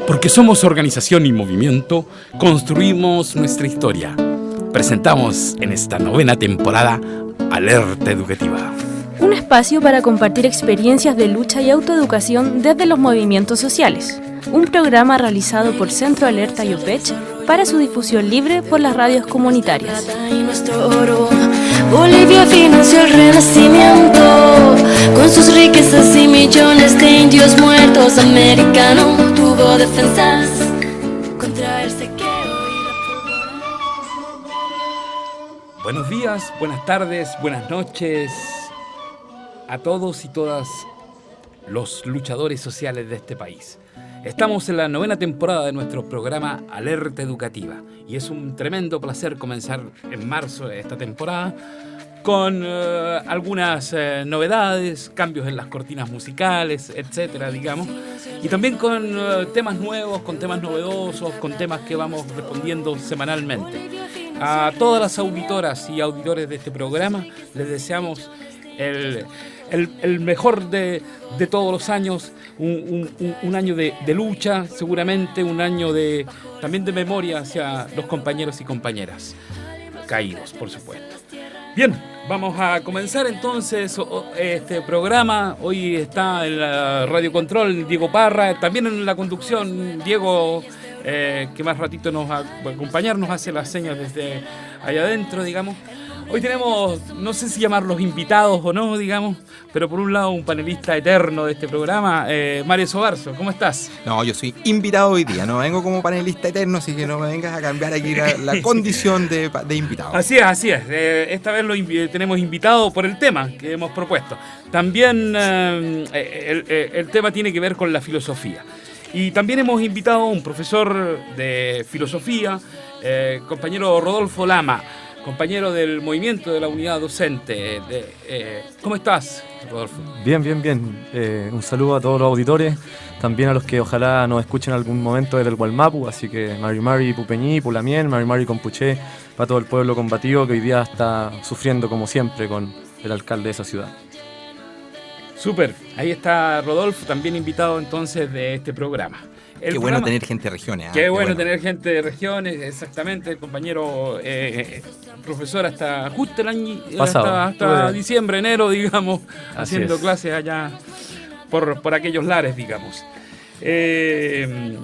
Porque somos organización y movimiento, construimos nuestra historia. Presentamos en esta 9ª temporada Alerta Educativa. Un espacio para compartir experiencias de lucha y autoeducación desde los movimientos sociales. Un programa realizado por Centro Alerta y OPECH para su difusión libre por las radios comunitarias. Bolivia financió el renacimiento con sus riquezas y millones de indios muertos. Americano tuvo defensas contra el saqueo y la pobreza. Buenos días, buenas tardes, buenas noches a todos y todas los luchadores sociales de este país. Estamos en la 9ª temporada de nuestro programa Alerta Educativa y es un tremendo placer comenzar en marzo de esta temporada con algunas novedades, cambios en las cortinas musicales, etcétera, digamos, y también con temas nuevos, con temas novedosos, con temas que vamos respondiendo semanalmente. A todas las auditoras y auditores de este programa les deseamos el mejor de todos los años, un año de lucha, seguramente un año también de memoria hacia los compañeros y compañeras caídos, por supuesto. Bien, vamos a comenzar entonces este programa. Hoy está en la Radio Control Diego Parra, también en la conducción Diego, que más ratito nos va a acompañar, nos hace las señas desde allá adentro, digamos. Hoy tenemos, no sé si llamarlos invitados o no, digamos, pero por un lado un panelista eterno de este programa, Mario Sobarzo. ¿Cómo estás? No, yo soy invitado hoy día, no vengo como panelista eterno, así que no me vengas a cambiar aquí la condición de invitado. Así es. Esta vez tenemos invitado por el tema que hemos propuesto. También el tema tiene que ver con la filosofía. Y también hemos invitado a un profesor de filosofía, compañero Rodolfo Lama, compañero del movimiento de la unidad docente. ¿Cómo estás, Rodolfo? Bien. Un saludo a todos los auditores, también a los que ojalá nos escuchen en algún momento desde el Gualmapu, así que Mari Pupeñí, Pulamien, Mari Compuché, para todo el pueblo combativo que hoy día está sufriendo como siempre con el alcalde de esa ciudad. Súper, ahí está Rodolfo, también invitado entonces de este programa. Qué bueno tener gente de regiones. Qué bueno tener gente de regiones, exactamente. El compañero profesor hasta justo el año pasado, hasta diciembre, enero, digamos, haciendo clases allá por aquellos lares, digamos. El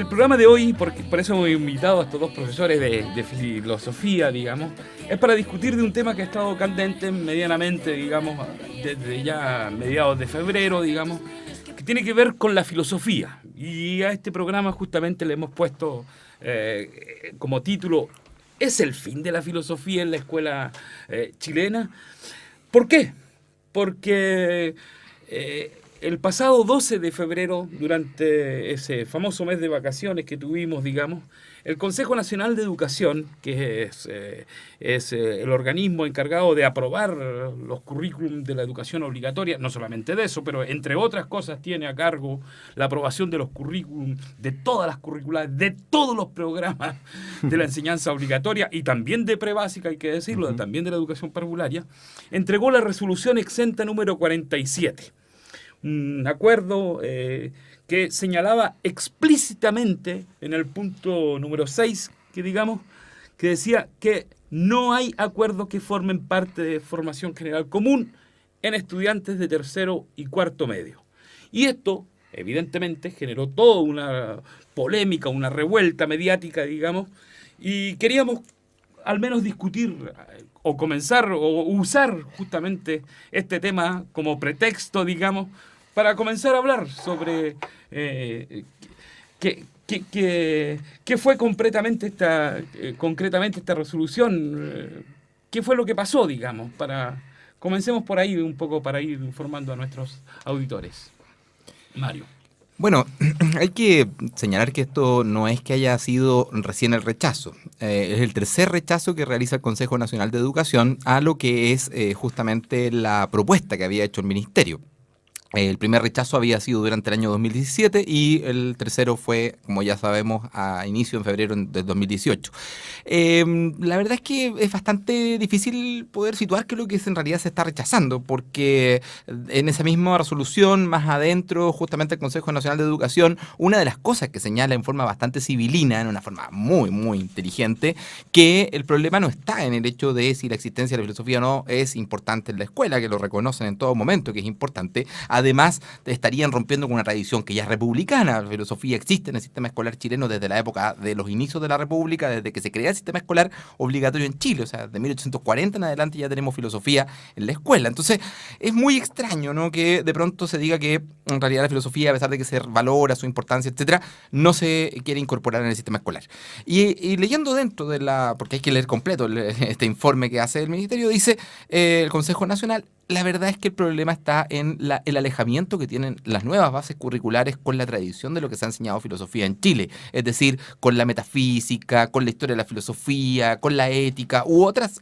programa de hoy, por eso hemos invitado a estos dos profesores de filosofía, digamos, es para discutir de un tema que ha estado candente medianamente, digamos, desde ya mediados de febrero, digamos, que tiene que ver con la filosofía. Y a este programa justamente le hemos puesto como título ¿Es el fin de la filosofía en la escuela chilena? ¿Por qué? Porque el pasado 12 de febrero, durante ese famoso mes de vacaciones que tuvimos, digamos, el Consejo Nacional de Educación, que es el organismo encargado de aprobar los currículum de la educación obligatoria, no solamente de eso, pero entre otras cosas tiene a cargo la aprobación de los currículum de todas las curriculares, de todos los programas de la enseñanza obligatoria y también de prebásica, hay que decirlo, también de la educación parvularia, entregó la resolución exenta número 47. Un acuerdo que señalaba explícitamente en el punto número 6, que decía que no hay acuerdos que formen parte de formación general común en estudiantes de tercero y cuarto medio. Y esto, evidentemente, generó toda una polémica, una revuelta mediática, digamos, y queríamos al menos discutir o comenzar o usar justamente este tema como pretexto, digamos, para comenzar a hablar sobre qué fue concretamente esta resolución, qué fue lo que pasó, digamos, comencemos por ahí un poco para ir informando a nuestros auditores. Mario. Bueno, hay que señalar que esto no es que haya sido recién el rechazo. Es el tercer rechazo que realiza el Consejo Nacional de Educación a lo que es justamente la propuesta que había hecho el Ministerio. El primer rechazo había sido durante el año 2017 y el tercero fue, como ya sabemos, a inicio en febrero del 2018. La verdad es que es bastante difícil poder situar qué es lo que en realidad se está rechazando, porque en esa misma resolución, más adentro, justamente el Consejo Nacional de Educación, una de las cosas que señala en forma bastante civilina, en una forma muy, muy inteligente, que el problema no está en el hecho de si la existencia de la filosofía o no es importante en la escuela, que lo reconocen en todo momento, que es importante. Además, estarían rompiendo con una tradición que ya es republicana. La filosofía existe en el sistema escolar chileno desde la época de los inicios de la República, desde que se crea el sistema escolar obligatorio en Chile. O sea, de 1840 en adelante ya tenemos filosofía en la escuela. Entonces, es muy extraño, ¿no?, que de pronto se diga que en realidad la filosofía, a pesar de que se valora su importancia, etcétera, no se quiere incorporar en el sistema escolar. Y leyendo dentro de porque hay que leer completo este informe que hace el Ministerio, dice el Consejo Nacional, la verdad es que el problema está en el alejamiento que tienen las nuevas bases curriculares con la tradición de lo que se ha enseñado filosofía en Chile. Es decir, con la metafísica, con la historia de la filosofía, con la ética u otras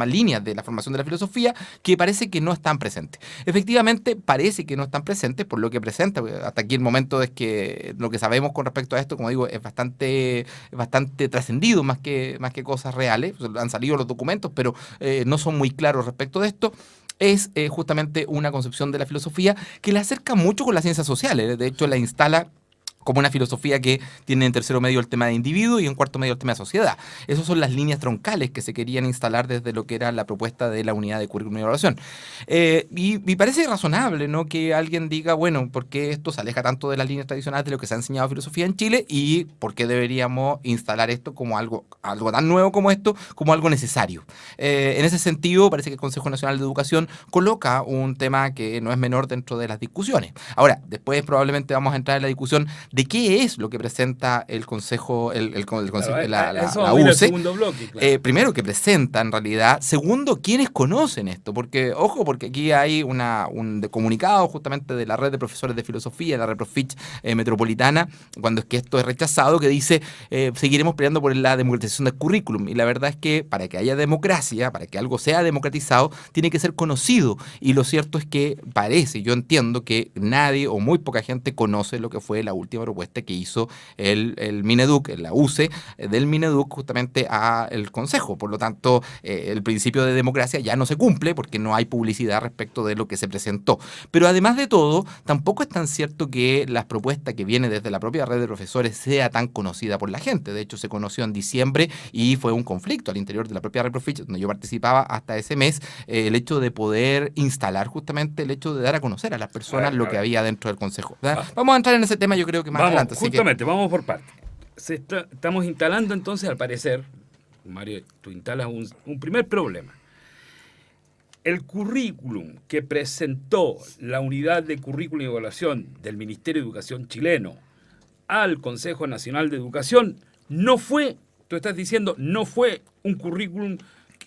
líneas de la formación de la filosofía que parece que no están presentes. Efectivamente, parece que no están presentes por lo que presenta. Hasta aquí el momento es que lo que sabemos con respecto a esto, como digo, es bastante trascendido más que cosas reales. Han salido los documentos, pero no son muy claros respecto de esto. Es justamente una concepción de la filosofía que la acerca mucho con las ciencias sociales. De hecho, la instala como una filosofía que tiene en tercero medio el tema de individuo y en cuarto medio el tema de sociedad. Esas son las líneas troncales que se querían instalar desde lo que era la propuesta de la unidad de currículum y evaluación. Y parece razonable, ¿no?, que alguien diga, bueno, ¿por qué esto se aleja tanto de las líneas tradicionales de lo que se ha enseñado filosofía en Chile y por qué deberíamos instalar esto como algo tan nuevo como esto, como algo necesario? En ese sentido, parece que el Consejo Nacional de Educación coloca un tema que no es menor dentro de las discusiones. Ahora, después probablemente vamos a entrar en la discusión de qué es lo que presenta el Consejo, la UCE. Bloque, claro. Primero, que presenta en realidad. Segundo, ¿quiénes conocen esto? Porque, ojo, porque aquí hay un comunicado justamente de la red de profesores de filosofía, la Reprofich metropolitana, cuando es que esto es rechazado, que dice, seguiremos peleando por la democratización del currículum. Y la verdad es que para que haya democracia, para que algo sea democratizado, tiene que ser conocido. Y lo cierto es que yo entiendo que nadie o muy poca gente conoce lo que fue la última propuesta que hizo el Mineduc, la UCE del Mineduc justamente al Consejo. Por lo tanto, el principio de democracia ya no se cumple porque no hay publicidad respecto de lo que se presentó. Pero además de todo, tampoco es tan cierto que la propuesta que viene desde la propia red de profesores sea tan conocida por la gente. De hecho, se conoció en diciembre y fue un conflicto al interior de la propia Reprofich, donde yo participaba hasta ese mes, el hecho de poder instalar justamente el hecho de dar a conocer a las personas lo que había dentro del Consejo. Vamos a entrar en ese tema, yo creo que más adelante. Justamente, vamos por partes. Estamos instalando entonces, al parecer, Mario, tú instalas un primer problema. El currículum que presentó la unidad de currículum y evaluación del Ministerio de Educación chileno al Consejo Nacional de Educación no fue, tú estás diciendo, no fue un currículum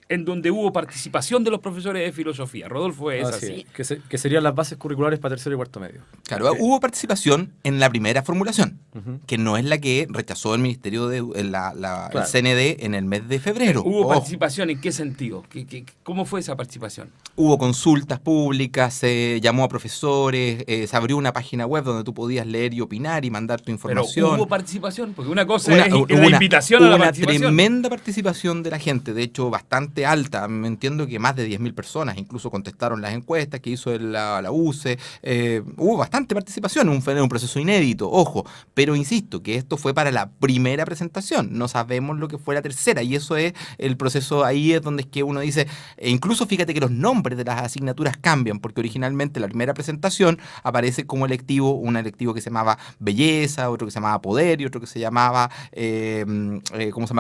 en donde hubo participación de los profesores de filosofía. Rodolfo, ¿es así? Que serían las bases curriculares para tercero y cuarto medio. Claro, hubo participación en la primera formulación, que no es la que rechazó el Ministerio de el CND en el mes de febrero. ¿Hubo participación en qué sentido? ¿Cómo fue esa participación? Hubo consultas públicas, se llamó a profesores, se abrió una página web donde tú podías leer y opinar y mandar tu información. ¿Pero hubo participación? Porque una cosa es la invitación a la participación. Una tremenda participación de la gente, de hecho bastante alta. Me entiendo que más de 10.000 personas incluso contestaron las encuestas que hizo la UCE. Hubo bastante participación, un proceso inédito, ojo, pero insisto que esto fue para la primera presentación, no sabemos lo que fue la tercera y eso es el proceso. Ahí es donde es que uno dice, incluso fíjate que los nombres de las asignaturas cambian, porque originalmente la primera presentación aparece como electivo, un electivo que se llamaba Belleza, otro que se llamaba Poder y otro que se llamaba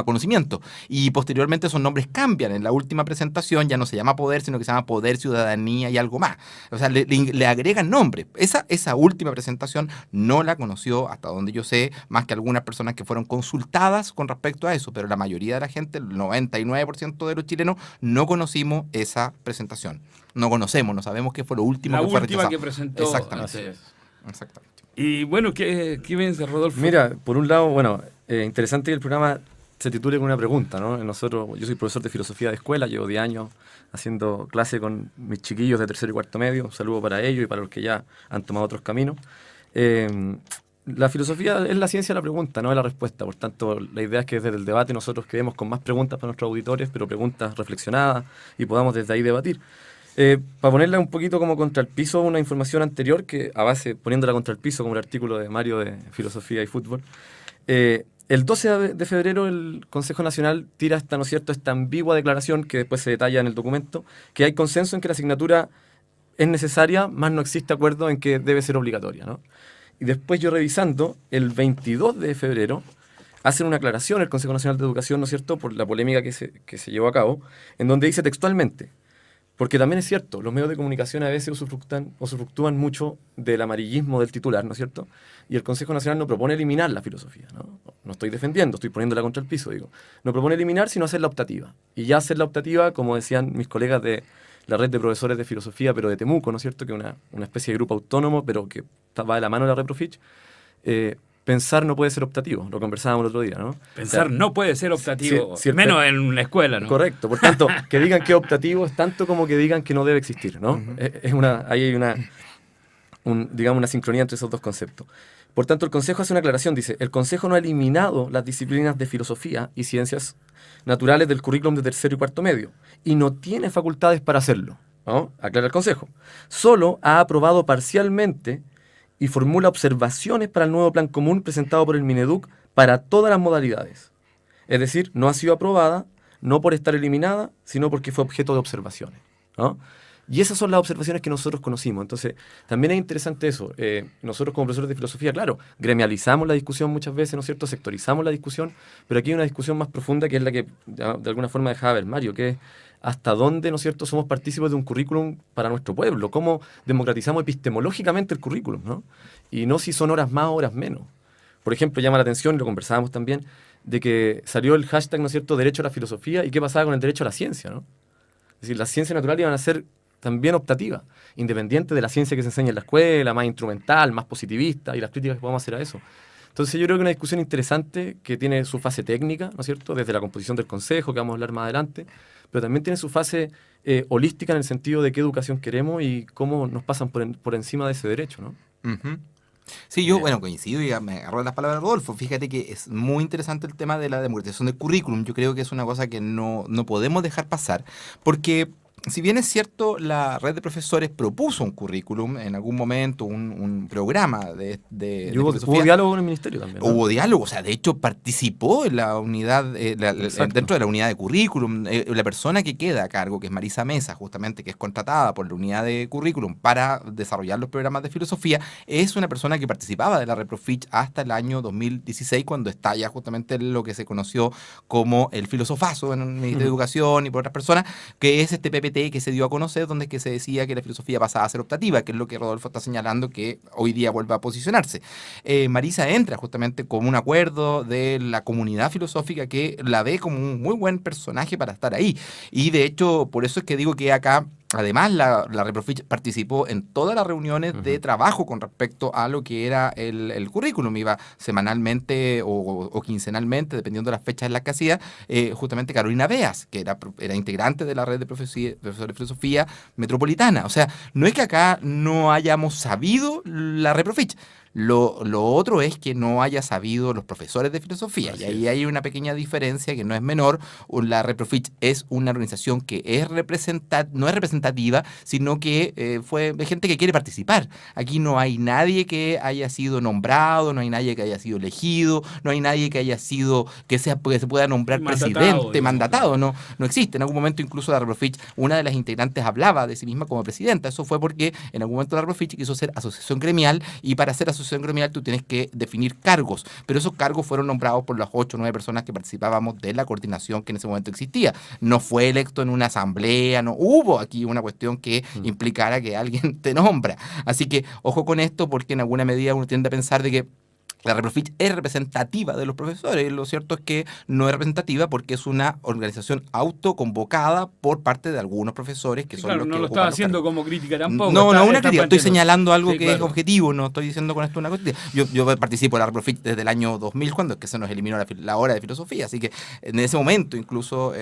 Conocimiento, y posteriormente esos nombres cambian. En la última presentación ya no se llama Poder, sino que se llama Poder, Ciudadanía y algo más. O sea, le agregan nombres. Esa última presentación no la conoció, hasta donde yo sé, más que algunas personas que fueron consultadas con respecto a eso, pero la mayoría de la gente, el 99% de los chilenos, no conocimos esa presentación. No conocemos, no sabemos qué fue lo último que fue rechazado. La última que presentó. Exactamente. Y bueno, ¿qué piensa Rodolfo? Mira, por un lado, interesante que el programa se titule con una pregunta, ¿no? Yo soy profesor de filosofía de escuela, llevo 10 años haciendo clase con mis chiquillos de tercero y cuarto medio. Un saludo para ellos y para los que ya han tomado otros caminos. La filosofía es la ciencia de la pregunta, no de la respuesta. Por tanto, la idea es que desde el debate nosotros quedemos con más preguntas para nuestros auditores, pero preguntas reflexionadas, y podamos desde ahí debatir. Para ponerla un poquito como contra el piso, una información anterior, que poniéndola contra el piso, como el artículo de Mario de Filosofía y Fútbol, el 12 de febrero el Consejo Nacional tira esta ambigua declaración, que después se detalla en el documento, que hay consenso en que la asignatura es necesaria, más no existe acuerdo en que debe ser obligatoria, ¿no? Y después yo revisando, el 22 de febrero, hacen una aclaración el Consejo Nacional de Educación, ¿no es cierto?, por la polémica que se llevó a cabo, en donde dice textualmente, porque también es cierto, los medios de comunicación a veces usufructúan mucho del amarillismo del titular, ¿no es cierto? Y el Consejo Nacional no propone eliminar la filosofía, ¿no? No estoy defendiendo, estoy poniéndola contra el piso, digo. No propone eliminar, sino hacerla optativa. Y ya hacerla optativa, como decían mis colegas de la red de profesores de filosofía, pero de Temuco, ¿no es cierto?, que es una especie de grupo autónomo, pero que va de la mano de la Reprofich. Pensar no puede ser optativo, lo conversábamos el otro día, ¿no? Pensar no puede ser optativo, menos en una escuela, ¿no? Correcto, por tanto, que digan que es optativo es tanto como que digan que no debe existir, ¿no? Ahí hay una sincronía entre esos dos conceptos. Por tanto, el Consejo hace una aclaración, dice, el Consejo no ha eliminado las disciplinas de filosofía y ciencias naturales del currículum de tercero y cuarto medio, y no tiene facultades para hacerlo, ¿no? Aclara el Consejo. Solo ha aprobado parcialmente y formula observaciones para el nuevo plan común presentado por el Mineduc para todas las modalidades. Es decir, no ha sido aprobada, no por estar eliminada, sino porque fue objeto de observaciones, ¿no? Y esas son las observaciones que nosotros conocimos. Entonces, también es interesante eso. Nosotros como profesores de filosofía, claro, gremializamos la discusión muchas veces, ¿no es cierto?, sectorizamos la discusión, pero aquí hay una discusión más profunda que es la que de alguna forma dejaba ver Mario, que es hasta dónde, ¿no es cierto?, somos partícipes de un currículum para nuestro pueblo, cómo democratizamos epistemológicamente el currículum, ¿no? Y no si son horas más o horas menos. Por ejemplo, llama la atención, y lo conversábamos también, de que salió el hashtag, ¿no es cierto?, derecho a la filosofía, y qué pasaba con el derecho a la ciencia, ¿no? Es decir, las ciencias naturales iban a ser también optativas, independiente de la ciencia que se enseña en la escuela, más instrumental, más positivista, y las críticas que podemos hacer a eso. Entonces yo creo que una discusión interesante que tiene su fase técnica, ¿no es cierto?, desde la composición del consejo, que vamos a hablar más adelante, pero también tiene su fase holística en el sentido de qué educación queremos y cómo nos pasan por encima de ese derecho, ¿no? Uh-huh. Sí, yo, coincido y me agarro las palabras de Rodolfo. Fíjate que es muy interesante el tema de la democratización del currículum. Yo creo que es una cosa que no podemos dejar pasar, porque si bien es cierto, la red de profesores propuso un currículum en algún momento, un programa de hubo diálogo en el ministerio también, ¿no? Hubo diálogo, o sea, de hecho participó en la unidad, dentro de la unidad de currículum. La persona que queda a cargo, que es Marisa Mesa, justamente, que es contratada por la unidad de currículum para desarrollar los programas de filosofía, es una persona que participaba de la Reprofich hasta el año 2016, cuando estalla justamente lo que se conoció como el filosofazo en el Ministerio de Educación y por otras personas, que es este PPT que se dio a conocer, donde es que se decía que la filosofía pasaba a ser optativa, que es lo que Rodolfo está señalando que hoy día vuelve a posicionarse. Marisa entra justamente como un acuerdo de la comunidad filosófica que la ve como un muy buen personaje para estar ahí. Y de hecho, por eso es que digo que acá, además, la Reprofich participó en todas las reuniones de trabajo con respecto a lo que era el currículum. Iba semanalmente o quincenalmente, dependiendo de las fechas en las que hacía, justamente Carolina Beas, que era integrante de la red de profesores de filosofía metropolitana. O sea, no es que acá no hayamos sabido la Reprofich. Lo otro es que no haya sabido los profesores de filosofía. Así y ahí hay una pequeña diferencia que no es menor. La Reprofich es una organización que no es representativa, sino que fue de gente que quiere participar. Aquí no hay nadie que haya sido nombrado, no hay nadie que haya sido elegido, no hay nadie que haya sido, que se pueda nombrar presidente, mandatado. No existe. En algún momento incluso la Reprofich, una de las integrantes hablaba de sí misma como presidenta. Eso fue porque en algún momento la Reprofich quiso ser asociación gremial, y para ser asociación gremial tú tienes que definir cargos, pero esos cargos fueron nombrados por las 8 o 9 personas que participábamos de la coordinación que en ese momento existía. No fue electo en una asamblea, no hubo aquí una cuestión que implicara que alguien te nombra. Así que ojo con esto, porque en alguna medida uno tiende a pensar de que La Reprofich es representativa de los profesores. Lo cierto es que no es representativa porque es una organización autoconvocada por parte de algunos profesores que son los que no lo estaba haciendo como crítica tampoco. No una crítica. Estoy señalando algo que es objetivo. No estoy diciendo con esto una crítica. Yo participo de la Reprofich desde el año 2000, cuando es que se nos eliminó la hora de filosofía. Así que en ese momento incluso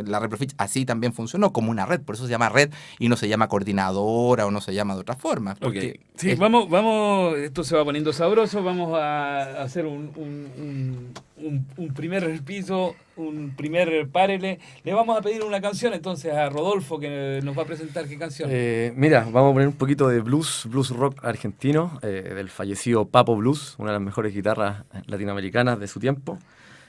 la Reprofich así también funcionó como una red. Por eso se llama red y no se llama coordinadora o no se llama de otra forma. Okay. Sí, vamos, esto se va poniendo sabroso. Vamos a hacer un primer piso, un primer párele. Le vamos a pedir una canción entonces a Rodolfo, que nos va a presentar qué canción. Mira, vamos a poner un poquito de blues rock argentino, del fallecido Papo Blues, una de las mejores guitarras latinoamericanas de su tiempo.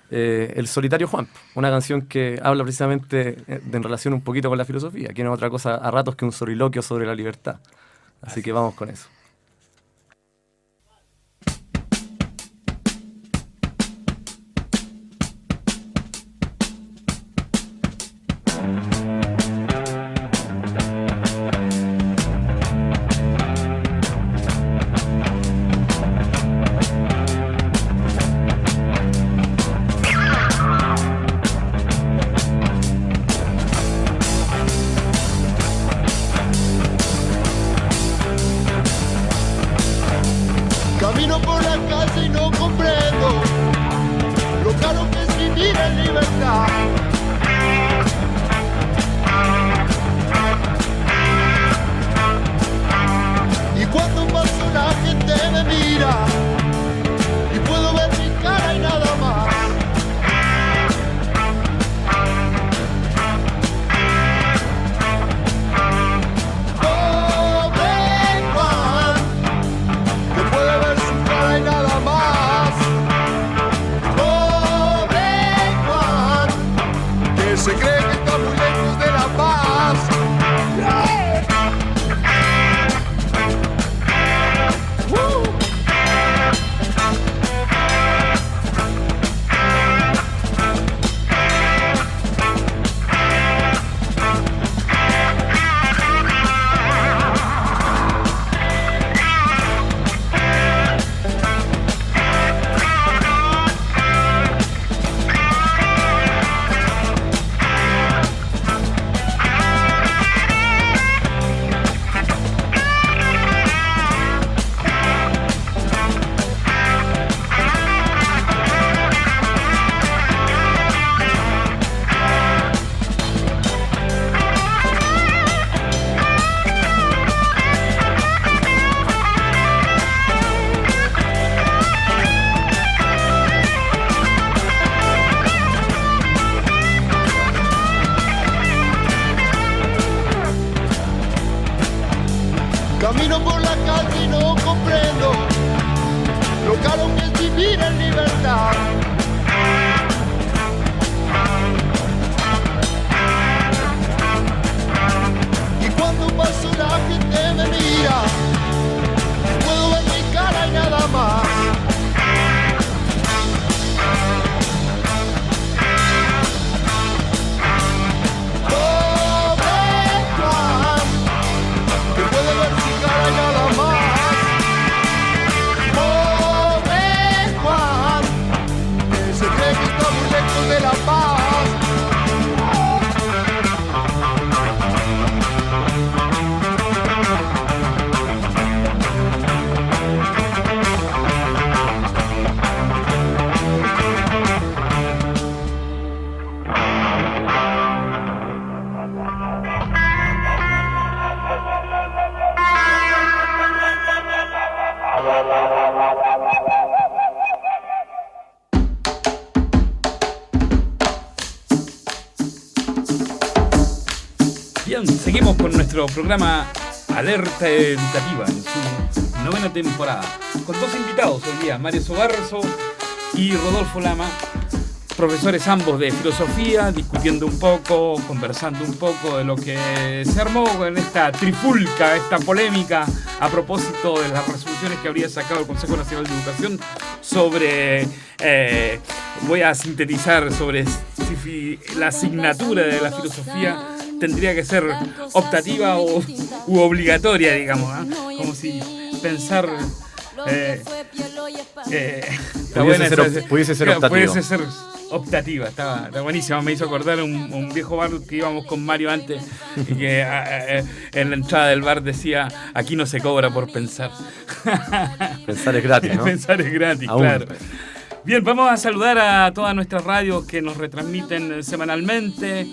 El Solitario Juan, una canción que habla precisamente en relación un poquito con la filosofía, que no es otra cosa a ratos que un soliloquio sobre la libertad. Así que vamos con eso. Camino por la calle y no comprendo lo caro que es vivir en libertad. Y cuando paso la gente me mira y puedo ver mi cara y nada más. Se cree que está muy lejos de la paz. Camino por la calle y no comprendo lo caro que es vivir en libertad. Y cuando paso la gente me mira, puedo ver mi cara y nada más. De la paz. Bien, seguimos con nuestro programa Alerta Educativa en su 9ª temporada, con dos invitados hoy día, Mario Sobarzo y Rodolfo Lama, profesores ambos de filosofía, discutiendo un poco, conversando un poco de lo que se armó en esta trifulca, esta polémica a propósito de las resoluciones que habría sacado el Consejo Nacional de Educación sobre, voy a sintetizar, sobre si la asignatura de la filosofía tendría que ser optativa u obligatoria, digamos, ¿eh? Como si pensar Pudiese ser optativa. Pudiese ser optativa, está buenísima. Me hizo acordar un viejo bar que íbamos con Mario antes y que en la entrada del bar decía: aquí no se cobra por pensar. Pensar es gratis, ¿no? Pensar es gratis, aún. Claro. Bien, vamos a saludar a todas nuestras radios que nos retransmiten semanalmente.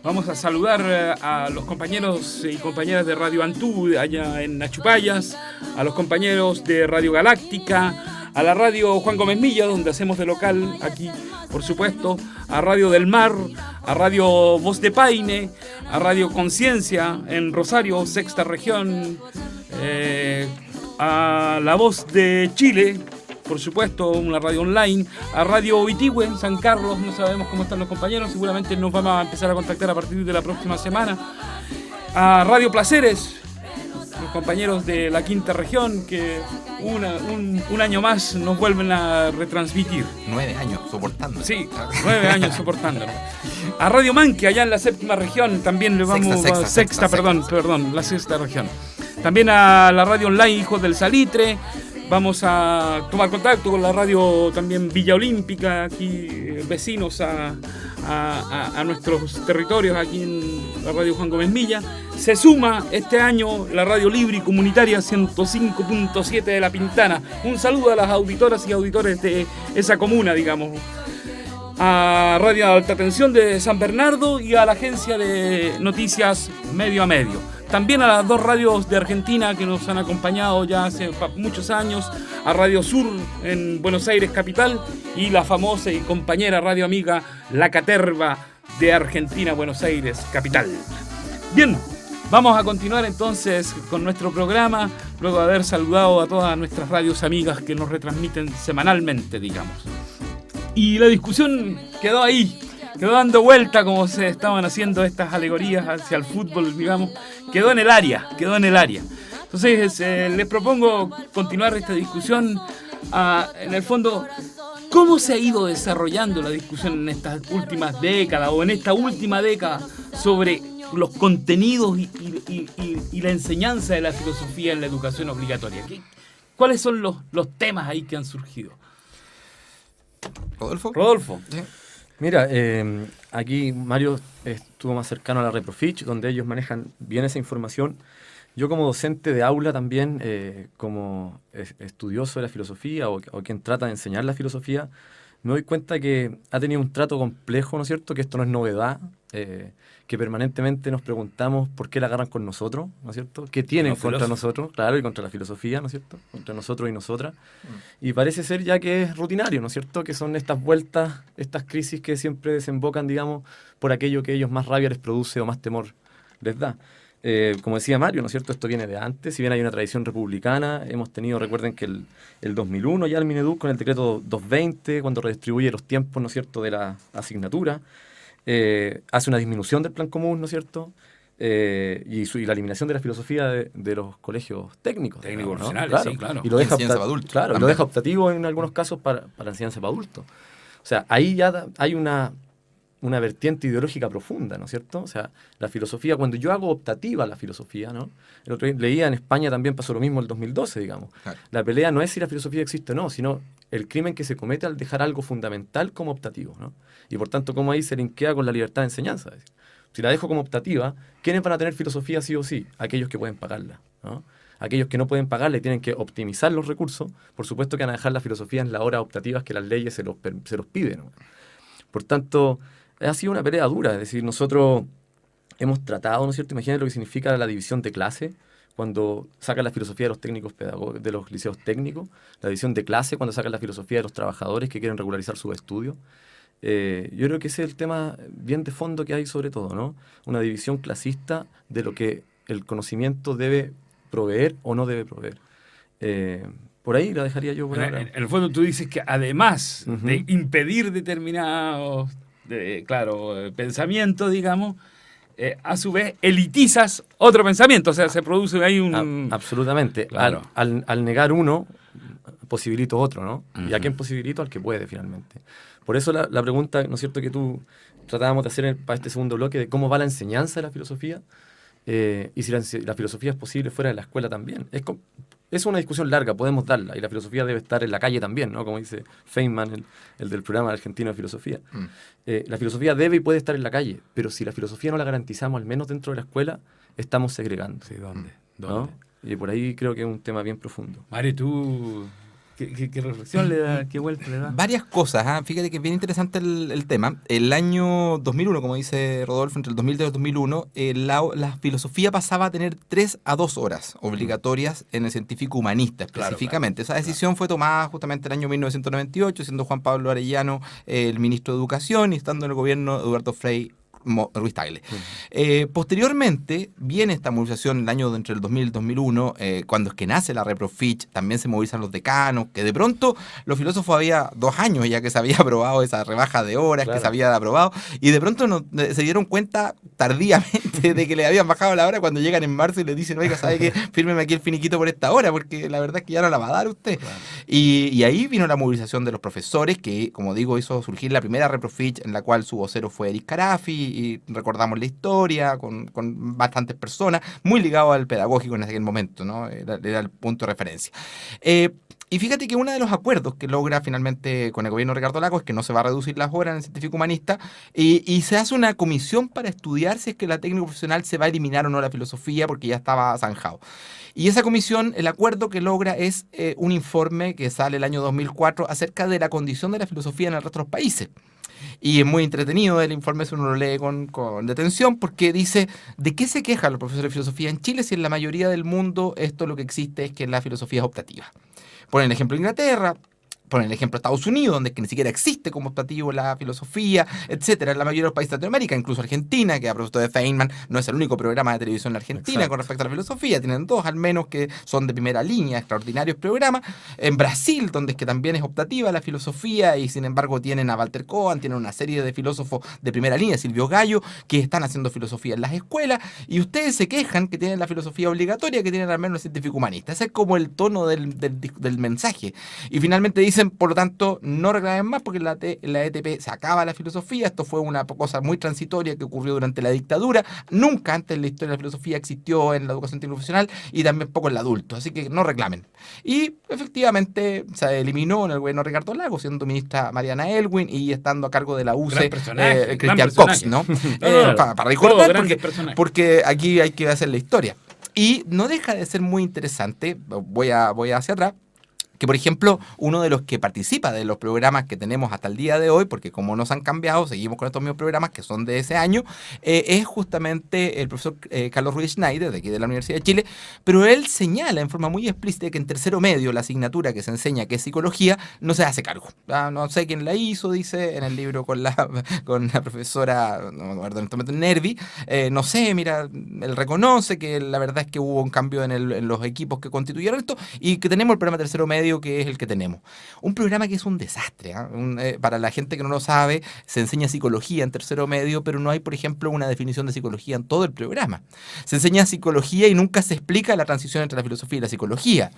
Vamos a saludar a los compañeros y compañeras de Radio Antú allá en Achupayas, a los compañeros de Radio Galáctica, a la radio Juan Gómez Milla, donde hacemos de local aquí, por supuesto, a Radio del Mar, a Radio Voz de Paine, a Radio Conciencia en Rosario, sexta región, a La Voz de Chile, por supuesto, una radio online, a Radio Itigüe en San Carlos. No sabemos cómo están los compañeros, seguramente nos vamos a empezar a contactar a partir de la próxima semana. A Radio Placeres, los compañeros de la quinta región, que un año más nos vuelven a retransmitir. 9 años soportando. Sí, 9 años soportándolo. A Radio Manque, allá en la séptima región, también le vamos sexta, la sexta región. También a la radio online Hijos del Salitre. Vamos a tomar contacto con la radio también Villa Olímpica, aquí vecinos a nuestros territorios, aquí en la radio Juan Gómez Milla. Se suma este año la radio libre y comunitaria 105.7 de La Pintana. Un saludo a las auditoras y auditores de esa comuna, digamos. A Radio Alta Tensión de San Bernardo y a la agencia de noticias Medio a Medio. También a las 2 radios de Argentina que nos han acompañado ya hace muchos años, a Radio Sur en Buenos Aires capital y la famosa y compañera radio amiga La Caterva de Argentina, Buenos Aires capital. Bien, vamos a continuar entonces con nuestro programa, luego de haber saludado a todas nuestras radios amigas que nos retransmiten semanalmente, digamos. Y la discusión quedó ahí. Quedó dando vuelta como se estaban haciendo estas alegorías hacia el fútbol, digamos. Quedó en el área. Entonces, les propongo continuar esta discusión. En el fondo, ¿cómo se ha ido desarrollando la discusión en estas últimas décadas o en esta última década sobre los contenidos y la enseñanza de la filosofía en la educación obligatoria? ¿Cuáles son los temas ahí que han surgido? Rodolfo. ¿Sí? Mira, aquí Mario estuvo más cercano a la Reprofich, donde ellos manejan bien esa información. Yo como docente de aula también, como estudioso de la filosofía o quien trata de enseñar la filosofía, me doy cuenta que ha tenido un trato complejo, ¿no es cierto? Que esto no es novedad, que permanentemente nos preguntamos por qué la agarran con nosotros, ¿no es cierto? ¿Qué tienen contra nosotros? Claro, y contra la filosofía, ¿no es cierto? Contra nosotros y nosotras. Y parece ser ya que es rutinario, ¿no es cierto? Que son estas vueltas, estas crisis que siempre desembocan, digamos, por aquello que ellos más rabia les produce o más temor les da. Como decía Mario, ¿no es cierto? Esto viene de antes, si bien hay una tradición republicana, hemos tenido, recuerden que el 2001 ya el Mineduc con el decreto 220, cuando redistribuye los tiempos, ¿no es cierto?, de la asignatura, hace una disminución del plan común, ¿no es cierto?, y la eliminación de la filosofía de los colegios técnicos. Técnicos profesionales, ¿no? Claro. Sí, claro. Y lo deja enseñanza para adultos. Claro, lo deja optativo en algunos casos para enseñanza para adultos. O sea, ahí ya hay una vertiente ideológica profunda, ¿no es cierto? O sea, la filosofía, cuando yo hago optativa la filosofía, ¿no? El otro día leía en España también pasó lo mismo en el 2012, digamos. Claro. La pelea no es si la filosofía existe o no, sino el crimen que se comete al dejar algo fundamental como optativo, ¿no? Y por tanto, cómo ahí se linkea con la libertad de enseñanza. Es decir, si la dejo como optativa, ¿quiénes van a tener filosofía sí o sí? Aquellos que pueden pagarla, ¿no? Aquellos que no pueden pagarla y tienen que optimizar los recursos, por supuesto que van a dejar la filosofía en las horas optativas que las leyes se los piden, ¿no? Por tanto, ha sido una pelea dura, es decir, nosotros hemos tratado, ¿no es cierto? Imagínate lo que significa la división de clase, cuando sacan la filosofía de los técnicos pedagógicos, de los liceos técnicos, la división de clase cuando sacan la filosofía de los trabajadores que quieren regularizar sus estudios. Yo creo que ese es el tema bien de fondo que hay sobre todo, ¿no? Una división clasista de lo que el conocimiento debe proveer o no debe proveer. Por ahí la dejaría yo por ahora. En el fondo tú dices que además de impedir determinados pensamientos, digamos, a su vez elitizas otro pensamiento, o sea, se produce ahí un... Absolutamente. Claro. Al negar uno, posibilito otro, ¿no? ¿Y a quién posibilito? Al que puede, finalmente. Por eso la pregunta, ¿no es cierto?, que tú tratábamos de hacer para este segundo bloque, de cómo va la enseñanza de la filosofía, y si la filosofía es posible fuera de la escuela también. es una discusión larga, podemos darla, y la filosofía debe estar en la calle también, ¿no? Como dice Feynman, el del programa argentino de filosofía. La filosofía debe y puede estar en la calle, pero si la filosofía no la garantizamos, al menos dentro de la escuela, estamos segregando. Sí, ¿dónde? ¿No? Y por ahí creo que es un tema bien profundo. Mario, tú... ¿Qué reflexión le da? ¿Qué vuelta le da? Varias cosas, ¿eh? Fíjate que es bien interesante el tema. El año 2001, como dice Rodolfo, entre el 2000 y el 2001, la filosofía pasaba a tener 3 a 2 horas obligatorias en el científico humanista específicamente. Esa decisión fue tomada justamente el año 1998, siendo Juan Pablo Arellano el ministro de Educación y estando en el gobierno de Eduardo Frei Ruiz Tagle. Posteriormente viene esta movilización el año entre el 2000 y el 2001, cuando es que nace la Reprofich, también se movilizan los decanos, que de pronto los filósofos había 2 años ya que se había aprobado esa rebaja de horas, que se había aprobado, y de pronto se dieron cuenta tardíamente de que le habían bajado la hora cuando llegan en marzo y le dicen, oiga, ¿sabe qué? Fírmeme aquí el finiquito por esta hora, porque la verdad es que ya no la va a dar usted. Claro. Y ahí vino la movilización de los profesores, que, como digo, hizo surgir la primera Reprofich, en la cual su vocero fue Eric Carafi, y recordamos la historia con bastantes personas, muy ligado al pedagógico en aquel momento, ¿no? Era el punto de referencia. Y fíjate que uno de los acuerdos que logra finalmente con el gobierno de Ricardo Lagos es que no se va a reducir las horas en el científico humanista y se hace una comisión para estudiar si es que la técnica profesional se va a eliminar o no la filosofía, porque ya estaba zanjado. Y esa comisión, el acuerdo que logra es un informe que sale el año 2004 acerca de la condición de la filosofía en el resto de los países. Y es muy entretenido el informe si uno lo lee con detención, porque dice, ¿de qué se quejan los profesores de filosofía en Chile si en la mayoría del mundo esto lo que existe es que la filosofía es optativa? Ponen el ejemplo de Inglaterra, ponen el ejemplo de Estados Unidos, donde es que ni siquiera existe como optativo la filosofía, etcétera. En la mayoría de los países de Latinoamérica, incluso Argentina, que a propósito de Feynman, no es el único programa de televisión en Argentina. Exacto. Con respecto a la filosofía. Tienen 2 al menos que son de primera línea, extraordinarios programas. En Brasil, donde es que también es optativa la filosofía, y sin embargo tienen a Walter Kohan, tienen una serie de filósofos de primera línea, Silvio Gallo, que están haciendo filosofía en las escuelas, y ustedes se quejan que tienen la filosofía obligatoria, que tienen al menos el científico humanista. Ese es como el tono del mensaje. Y finalmente dicen, por lo tanto, no reclamen más porque la ETP se acaba la filosofía. Esto fue una cosa muy transitoria que ocurrió durante la dictadura. Nunca antes en la historia de la filosofía existió en la educación profesional y también poco en el adulto. Así que no reclamen. Y efectivamente se eliminó en el gobierno de Ricardo Lagos, siendo ministra Mariana Elwin y estando a cargo de la UCE Cristian Cox, ¿no? Para recordar, porque aquí hay que hacer la historia. Y no deja de ser muy interesante, voy hacia atrás, que por ejemplo uno de los que participa de los programas que tenemos hasta el día de hoy, porque como nos han cambiado, seguimos con estos mismos programas que son de ese año, es justamente el profesor Carlos Ruiz Schneider, de aquí de la Universidad de Chile, pero él señala en forma muy explícita que en tercero medio la asignatura que se enseña, que es psicología, no se hace cargo. No sé quién la hizo, dice en el libro con la profesora, no me acuerdo, Nervi, no sé, mira, él reconoce que la verdad es que hubo un cambio en los equipos que constituyeron esto y que tenemos el programa tercero medio que es el que tenemos. Un programa que es un desastre. Para la gente que no lo sabe, se enseña psicología en tercero medio, pero no hay, por ejemplo, una definición de psicología en todo el programa. Se enseña psicología y nunca se explica la transición entre la filosofía y la psicología.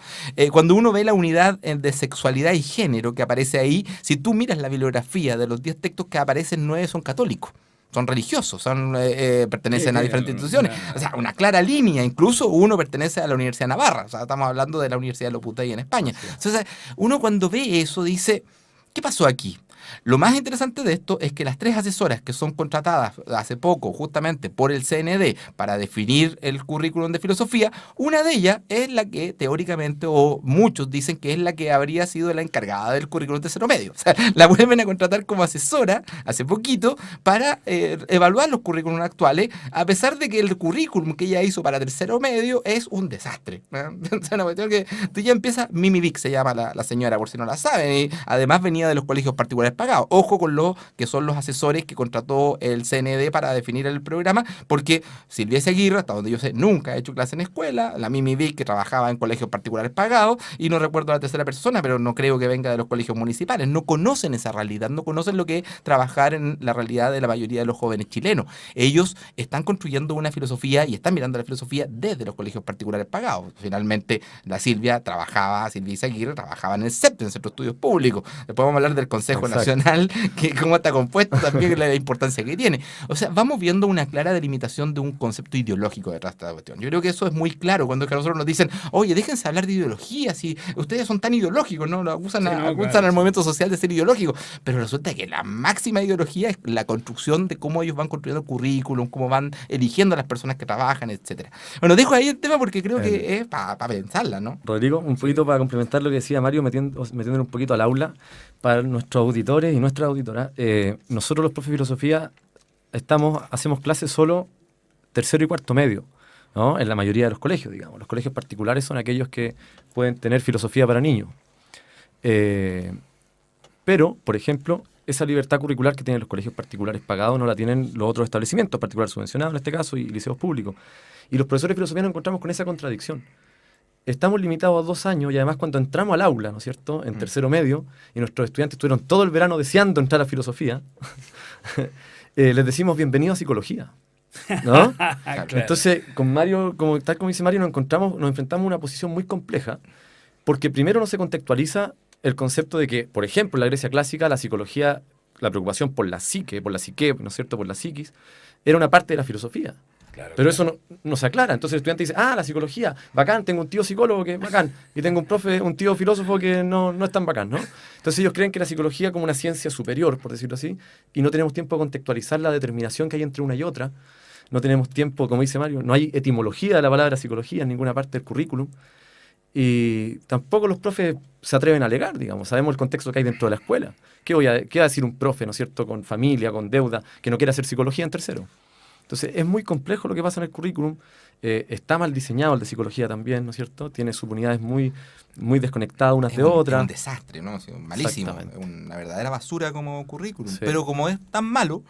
Cuando uno ve la unidad de sexualidad y género que aparece ahí, si tú miras la bibliografía de los 10 textos que aparecen, 9 son católicos. Son religiosos, pertenecen a diferentes instituciones. O sea, una clara línea. Incluso uno pertenece a la Universidad de Navarra. O sea, estamos hablando de la Universidad de Loputay en España. Entonces, uno cuando ve eso dice, ¿qué pasó aquí? Lo más interesante de esto es que las 3 asesoras que son contratadas hace poco justamente por el CND para definir el currículum de filosofía, una de ellas es la que teóricamente, o muchos dicen que es la que habría sido la encargada del currículum de tercero medio. O sea, la vuelven a contratar como asesora hace poquito para evaluar los currículums actuales, a pesar de que el currículum que ella hizo para tercero medio es un desastre. O sea, una cuestión que tú ya empiezas, Mimi Vic se llama la señora, por si no la saben, y además venía de los colegios particulares pagados. Ojo con lo que son los asesores que contrató el CND para definir el programa, porque Silvia Aguirre, hasta donde yo sé, nunca ha hecho clase en escuela, la Mimi Vic, que trabajaba en colegios particulares pagados, y no recuerdo la tercera persona, pero no creo que venga de los colegios municipales. No conocen esa realidad, no conocen lo que es trabajar en la realidad de la mayoría de los jóvenes chilenos. Ellos están construyendo una filosofía y están mirando la filosofía desde los colegios particulares pagados. Finalmente, Silvia Aguirre trabajaba en el CEP, en el Centro de Estudios Públicos. Después vamos a hablar del Consejo Nacional racional, que cómo está compuesto, también la importancia que tiene. O sea, vamos viendo una clara delimitación de un concepto ideológico detrás de esta cuestión. Yo creo que eso es muy claro cuando a nosotros nos dicen, oye, déjense hablar de ideología, si ustedes son tan ideológicos, ¿no? Acusan al movimiento social de ser ideológico, pero resulta que la máxima ideología es la construcción de cómo ellos van construyendo el currículum, cómo van eligiendo a las personas que trabajan, etcétera. Bueno, dejo ahí el tema porque creo que es para pensarla, ¿no? Rodrigo, un poquito para complementar lo que decía Mario, metiéndole un poquito al aula, para nuestros auditores y nuestras auditoras, nosotros los profes de filosofía hacemos clases solo tercero y cuarto medio, ¿no? En la mayoría de los colegios, digamos. Los colegios particulares son aquellos que pueden tener filosofía para niños. Pero, por ejemplo, esa libertad curricular que tienen los colegios particulares pagados no la tienen los otros establecimientos, particulares subvencionados en este caso, y liceos públicos. Y los profesores de filosofía nos encontramos con esa contradicción. Estamos limitados a 2 años y además cuando entramos al aula, ¿no es cierto?, en tercero medio, y nuestros estudiantes estuvieron todo el verano deseando entrar a filosofía, les decimos bienvenido a psicología, ¿no? Claro. Entonces, con Mario, tal como dice Mario, nos enfrentamos a una posición muy compleja, porque primero no se contextualiza el concepto de que, por ejemplo, en la Grecia clásica, la psicología, la preocupación por la psique, ¿no es cierto?, por la psiquis, era una parte de la filosofía. Claro, pero eso no se aclara. Entonces el estudiante dice, la psicología, bacán, tengo un tío psicólogo que es bacán, y tengo un tío filósofo que no es tan bacán, ¿no? Entonces ellos creen que la psicología como una ciencia superior, por decirlo así, y no tenemos tiempo de contextualizar la determinación que hay entre una y otra. No tenemos tiempo, como dice Mario, no hay etimología de la palabra psicología en ninguna parte del currículum. Y tampoco los profes se atreven a alegar, digamos. Sabemos el contexto que hay dentro de la escuela. ¿Qué va a decir un profe, ¿no es cierto?, con familia, con deuda, que no quiere hacer psicología en tercero? Entonces, es muy complejo lo que pasa en el currículum. Está mal diseñado el de psicología también, ¿no es cierto? Tiene subunidades muy desconectadas unas de otras. Es un desastre, ¿no? Malísimo. Una verdadera basura como currículum. Sí. Pero como es tan malo,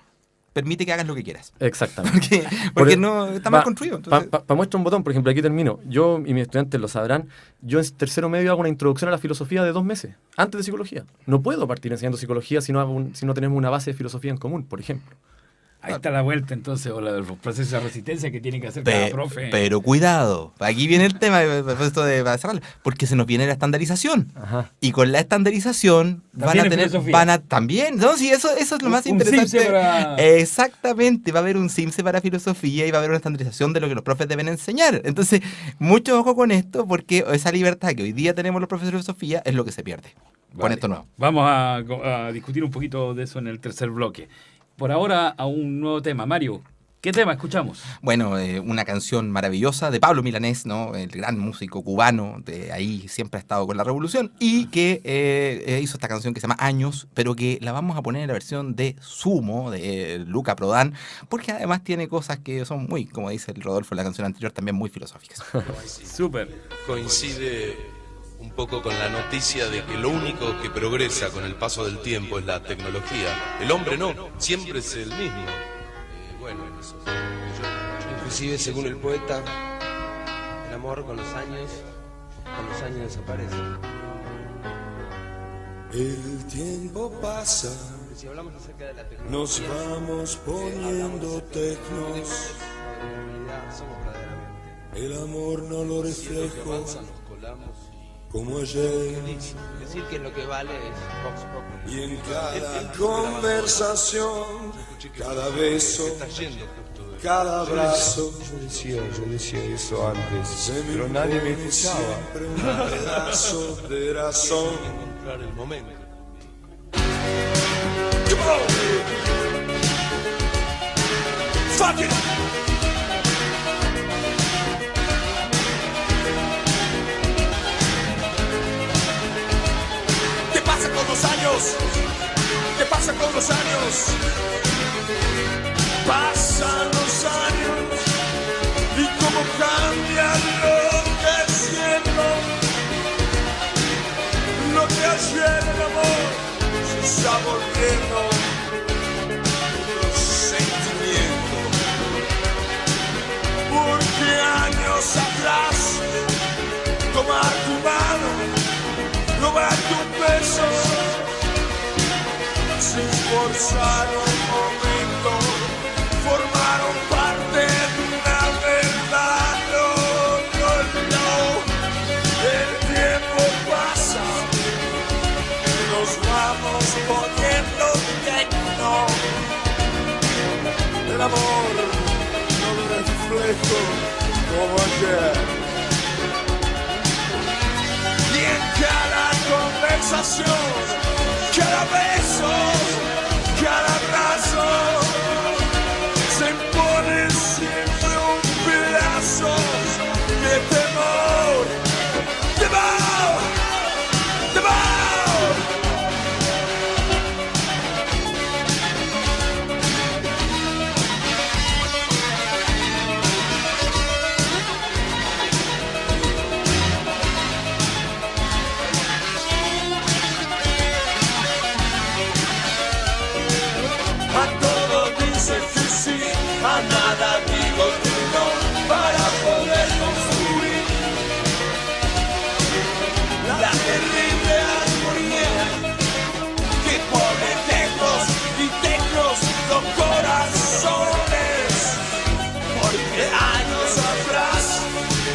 permite que hagas lo que quieras. Exactamente. Porque no está mal construido. Para muestra un botón, por ejemplo, aquí termino. Yo y mis estudiantes lo sabrán. Yo en tercero medio hago una introducción a la filosofía de 2 meses, antes de psicología. No puedo partir enseñando psicología si no tenemos una base de filosofía en común, por ejemplo. Ahí está la vuelta entonces, o los procesos de resistencia que tienen que hacer cada profe. Pero cuidado, aquí viene el tema, para cerrarlo, porque se nos viene la estandarización. Ajá. Y con la estandarización también, no, sí, eso es lo más interesante. Exactamente, va a haber un CIMSE para filosofía y va a haber una estandarización de lo que los profes deben enseñar. Entonces, mucho ojo con esto, porque esa libertad que hoy día tenemos los profesores de filosofía es lo que se pierde. Vale. Con esto nuevo. Vamos a discutir un poquito de eso en el tercer bloque. Por ahora, a un nuevo tema. Mario, ¿qué tema escuchamos? Bueno, una canción maravillosa de Pablo Milanés, ¿no? El gran músico cubano, de ahí siempre ha estado con la revolución, y que hizo esta canción que se llama Años, pero que la vamos a poner en la versión de Sumo, de Luca Prodan, porque además tiene cosas que son muy, como dice el Rodolfo en la canción anterior, también muy filosóficas. Súper. Coincide un poco con la noticia de que lo único que progresa con el paso del tiempo es la tecnología. El hombre no, siempre es el mismo. Bueno, inclusive según el poeta, el amor con los años desaparece. El tiempo pasa, Si hablamos acerca de la tecnología, nos vamos poniendo tecnos. somos verdaderamente. El amor no lo reflejo Nos colamos. como ayer. Decir que lo que vale es Vox Populi. Y en cada conversación, cada beso, cada abrazo, Yo decía eso antes, pero nadie me escuchaba. un pedazo de razón. Encontrar el momento. Fuck it. ¿Qué pasa con los años? ¿Qué pasa con los años? Pasan los años y cómo cambia lo que siento. Lo que ayer el amor se está volviendo otro sentimiento. Porque años atrás, tomar tu mano, robar tu beso, sin forzar un momento, formaron parte de una verdad. No, el tiempo pasa, nos vamos poniendo amor no lo reflejo como ayer. Y en cada conversación, cada beso, cada abrazo, se impone siempre un pedazo de temor. ¡Temor! ¡Temor! A todo dice que sí, a nada digo que no, para poder construir la terrible armonía que pone tecnos y tecnos los corazones. Porque años atrás,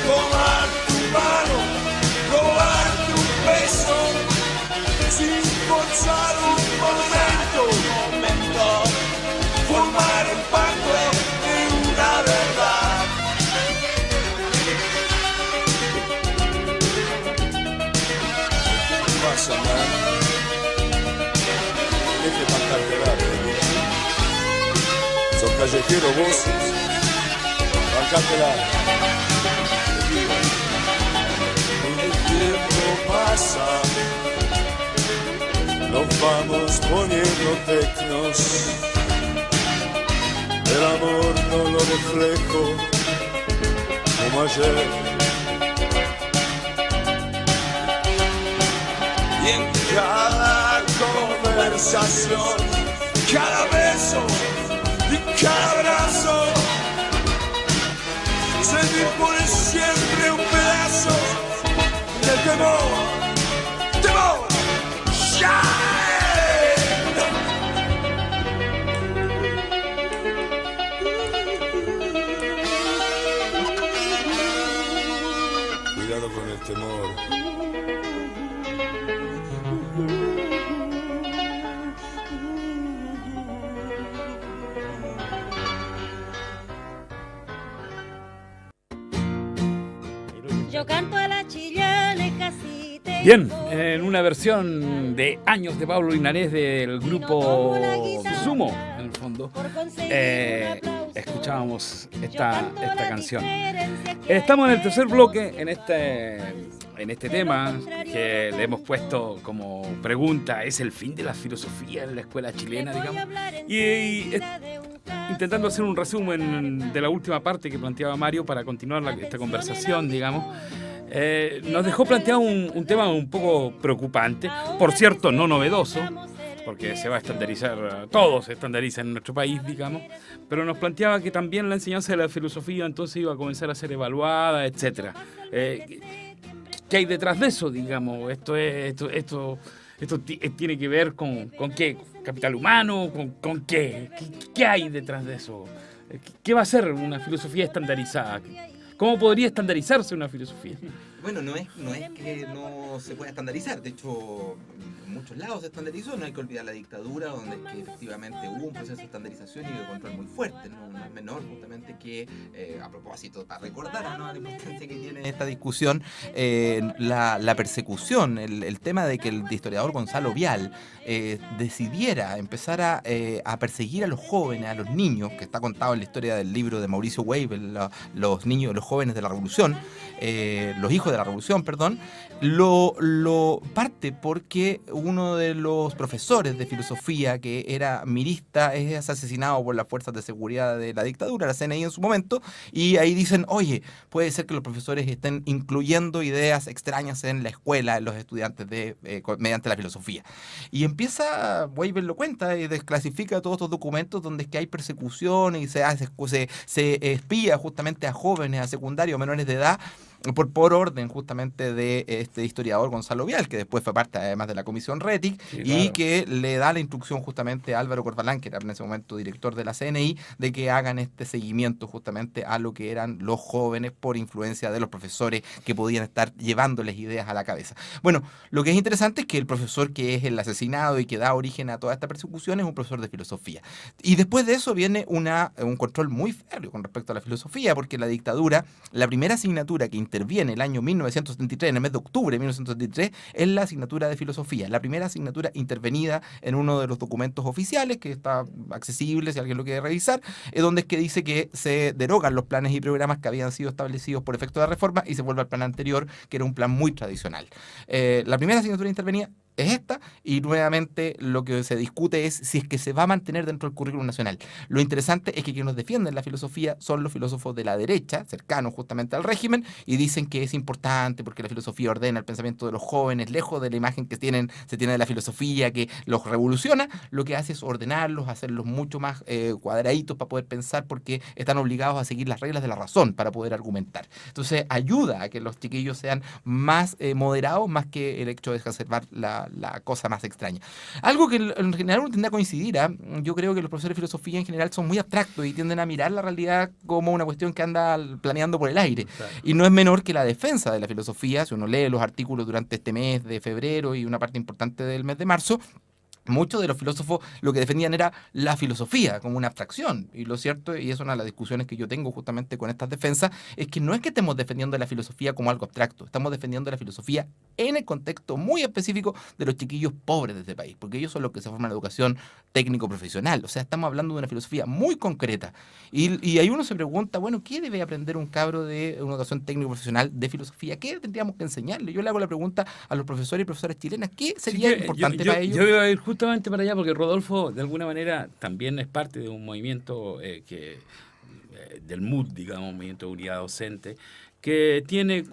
tomar tu mano, robarte un beso, sin forzar un momento, formar un pacto de una verdad. ¿Qué pasa, man? Deje pasar de largo. Sos callejero vos, bancátela. El tiempo pasa, nos vamos poniendo tecnos. El amor no lo reflejo como ayer. Y en cada conversación, cada beso y cada abrazo, se me pone siempre un pedazo de temor. ¡Temor! ¡Ya! Con el temor. Yo canto a la chillana casi te... Bien, en una versión de Años de Pablo Linares del grupo Sumo, en el fondo, escuchábamos esta canción. Estamos en el tercer bloque, en este tema que le hemos puesto como pregunta: ¿es el fin de la filosofía en la escuela chilena, digamos? Y intentando hacer un resumen de la última parte que planteaba Mario para continuar esta conversación, digamos, nos dejó planteado un tema un poco preocupante, por cierto no novedoso, porque se va a estandarizar, todo se estandariza en nuestro país, digamos, pero nos planteaba que también la enseñanza de la filosofía entonces iba a comenzar a ser evaluada, etcétera. ¿Qué hay detrás de eso, digamos? Esto tiene que ver con qué, capital humano, con qué hay detrás de eso. ¿Qué va a ser una filosofía estandarizada? ¿Cómo podría estandarizarse una filosofía? Bueno, no es que no se pueda estandarizar, de hecho en muchos lados se estandarizó, no hay que olvidar la dictadura, donde es que efectivamente hubo un proceso de estandarización y de control muy fuerte, no es menor justamente que, a propósito, para recordar, ¿no?, la importancia que tiene esta discusión, la persecución, el tema de que el historiador Gonzalo Vial decidiera empezar a perseguir a los jóvenes, a los niños, que está contado en la historia del libro de Mauricio Weibel, los niños, los jóvenes de la revolución, los hijos de la revolución, perdón, lo parte porque uno de los profesores de filosofía, que era mirista, es asesinado por las fuerzas de seguridad de la dictadura, la CNI en su momento, y ahí dicen, oye, puede ser que los profesores estén incluyendo ideas extrañas en la escuela, en los estudiantes mediante la filosofía. Y empieza, Weibel lo cuenta, y desclasifica todos estos documentos donde es que hay persecución y se espía justamente a jóvenes, a secundarios, menores de edad, por orden justamente de este historiador Gonzalo Vial, que después fue parte además de la Comisión Rettig, y que le da la instrucción justamente a Álvaro Corbalán, que era en ese momento director de la CNI, de que hagan este seguimiento justamente a lo que eran los jóvenes por influencia de los profesores que podían estar llevándoles ideas a la cabeza. Bueno, lo que es interesante es que el profesor que es el asesinado y que da origen a toda esta persecución es un profesor de filosofía. Y después de eso viene un control muy férreo con respecto a la filosofía, porque la dictadura, la primera asignatura que interviene el año 1973, en el mes de octubre de 1973, es la asignatura de filosofía, la primera asignatura intervenida en uno de los documentos oficiales, que está accesible si alguien lo quiere revisar, donde es que dice que se derogan los planes y programas que habían sido establecidos por efecto de la reforma y se vuelve al plan anterior, que era un plan muy tradicional. La primera asignatura intervenida es esta, y nuevamente lo que se discute es si es que se va a mantener dentro del currículum nacional. Lo interesante es que quienes defienden la filosofía son los filósofos de la derecha, cercanos justamente al régimen, y dicen que es importante porque la filosofía ordena el pensamiento de los jóvenes, lejos de la imagen que se tiene de la filosofía que los revoluciona. Lo que hace es ordenarlos, hacerlos mucho más cuadraditos para poder pensar, porque están obligados a seguir las reglas de la razón para poder argumentar. Entonces ayuda a que los chiquillos sean más moderados, más que el hecho de exacerbar la cosa más extraña. Algo que en general uno tiende a coincidir, yo creo que los profesores de filosofía en general son muy abstractos y tienden a mirar la realidad como una cuestión que anda planeando por el aire. Claro. Y no es menor que la defensa de la filosofía. Si uno lee los artículos durante este mes de febrero y una parte importante del mes de marzo, muchos de los filósofos lo que defendían era la filosofía como una abstracción. Y lo cierto, y es una de las discusiones que yo tengo justamente con estas defensas, es que no es que estemos defendiendo la filosofía como algo abstracto, estamos defendiendo la filosofía en el contexto muy específico de los chiquillos pobres de este país, porque ellos son los que se forman en la educación técnico-profesional. O sea, estamos hablando de una filosofía muy concreta. Y ahí uno se pregunta, bueno, ¿qué debe aprender un cabro de una educación técnico-profesional de filosofía? ¿Qué tendríamos que enseñarle? Yo le hago la pregunta a los profesores y profesoras chilenas, ¿qué sería importante para ellos? Yo iba a ir justamente para allá, porque Rodolfo de alguna manera también es parte de un movimiento del MUD, digamos, movimiento de unidad docente, que tiene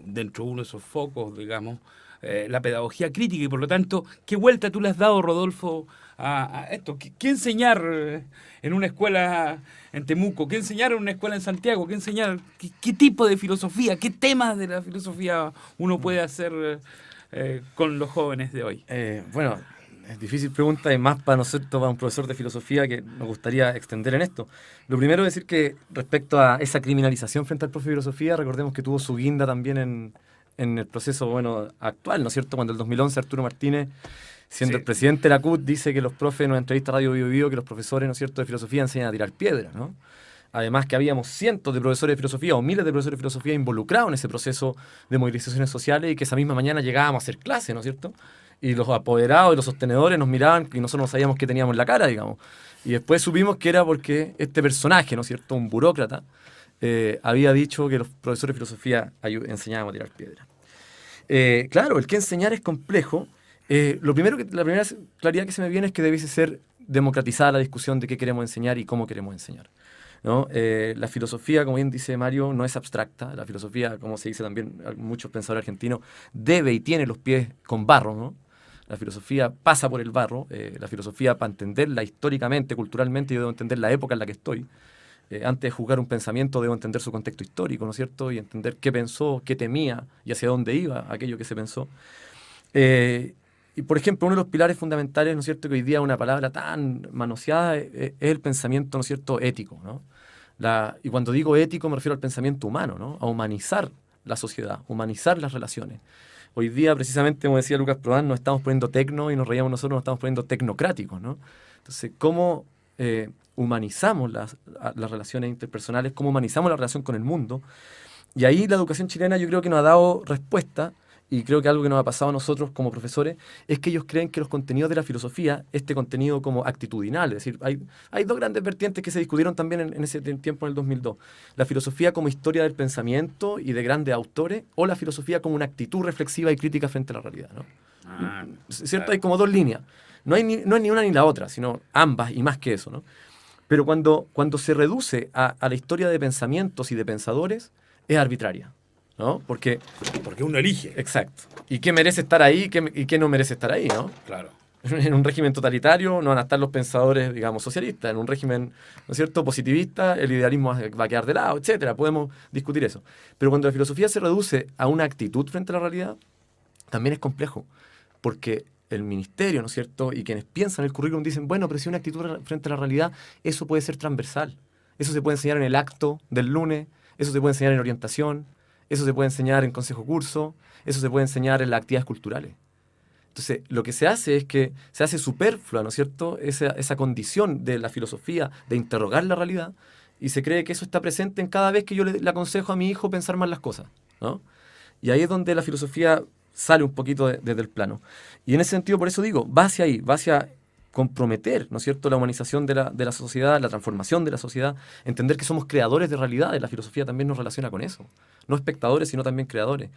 dentro de uno de esos focos, digamos, la pedagogía crítica, y por lo tanto, ¿qué vuelta tú le has dado, Rodolfo, a esto? ¿Qué enseñar en una escuela en Temuco? ¿Qué enseñar en una escuela en Santiago? ¿Qué enseñar? ¿Qué tipo de filosofía? ¿Qué temas de la filosofía uno puede hacer con los jóvenes de hoy? Bueno, es difícil pregunta, y más para nosotros, para un profesor de filosofía, que nos gustaría extender en esto. Lo primero es decir que respecto a esa criminalización frente al profe de filosofía, recordemos que tuvo su guinda también en el proceso actual, ¿no es cierto? Cuando en el 2011 Arturo Martínez, siendo el presidente de la CUT, dice que los profes, en una entrevista a Radio Bio Bio, que los profesores, ¿no es cierto?, de filosofía enseñan a tirar piedras, ¿no? Además que habíamos cientos de profesores de filosofía o miles de profesores de filosofía involucrados en ese proceso de movilizaciones sociales, y que esa misma mañana llegábamos a hacer clase, ¿no es cierto? Y los apoderados y los sostenedores nos miraban y nosotros no sabíamos qué teníamos en la cara, digamos. Y después supimos que era porque este personaje, ¿no es cierto?, un burócrata, había dicho que los profesores de filosofía enseñábamos a tirar piedra. Claro, el que enseñar es complejo. La primera claridad que se me viene es que debiese ser democratizada la discusión de qué queremos enseñar y cómo queremos enseñar, ¿no? La filosofía, como bien dice Mario, no es abstracta. La filosofía, como se dice también muchos pensadores argentinos, debe y tiene los pies con barro, ¿no? La filosofía pasa por el barro. La filosofía, para entenderla históricamente, culturalmente, yo debo entender la época en la que estoy. Antes de juzgar un pensamiento, debo entender su contexto histórico, ¿no es cierto? Y entender qué pensó, qué temía y hacia dónde iba aquello que se pensó. Y, por ejemplo, uno de los pilares fundamentales, ¿no es cierto?, que hoy día es una palabra tan manoseada, es el pensamiento, ¿no es cierto?, ético, ¿no? Y cuando digo ético me refiero al pensamiento humano, ¿no? A humanizar la sociedad, humanizar las relaciones. Hoy día, precisamente, como decía Lucas Prodan, nos estamos poniendo tecno, y nos reíamos nosotros, nos estamos poniendo tecnocráticos, ¿no? Entonces, ¿cómo humanizamos las relaciones interpersonales? ¿Cómo humanizamos la relación con el mundo? Y ahí la educación chilena, yo creo que nos ha dado respuesta. Y creo que algo que nos ha pasado a nosotros como profesores es que ellos creen que los contenidos de la filosofía, este contenido como actitudinal, es decir, hay dos grandes vertientes que se discutieron también en ese tiempo, en el 2002. La filosofía como historia del pensamiento y de grandes autores, o la filosofía como una actitud reflexiva y crítica frente a la realidad, ¿no? ¿Cierto? Claro. Hay como dos líneas. No es ni una ni la otra, sino ambas y más que eso, ¿no? Pero cuando se reduce a la historia de pensamientos y de pensadores, es arbitraria, ¿no? Porque uno elige. Exacto. ¿Y qué merece estar ahí y qué no merece estar ahí, ¿no? Claro. En un régimen totalitario no van a estar los pensadores, digamos, socialistas. En un régimen, ¿no es cierto?, positivista, el idealismo va a quedar de lado, etcétera. Podemos discutir eso. Pero cuando la filosofía se reduce a una actitud frente a la realidad, también es complejo. Porque el ministerio, ¿no es cierto?, y quienes piensan el currículum dicen, bueno, pero si una actitud frente a la realidad, eso puede ser transversal. Eso se puede enseñar en el acto del lunes, eso se puede enseñar en orientación, eso se puede enseñar en consejo curso, eso se puede enseñar en las actividades culturales. Entonces, lo que se hace es que se hace superflua, ¿no es cierto?, esa condición de la filosofía de interrogar la realidad, y se cree que eso está presente en cada vez que yo le aconsejo a mi hijo pensar más las cosas, ¿no? Y ahí es donde la filosofía sale un poquito desde el plano. Y en ese sentido, por eso digo, va hacia ahí, va hacia comprometer, ¿no es cierto?, la humanización de la sociedad, la transformación de la sociedad, entender que somos creadores de realidades. La filosofía también nos relaciona con eso, no espectadores, sino también creadores.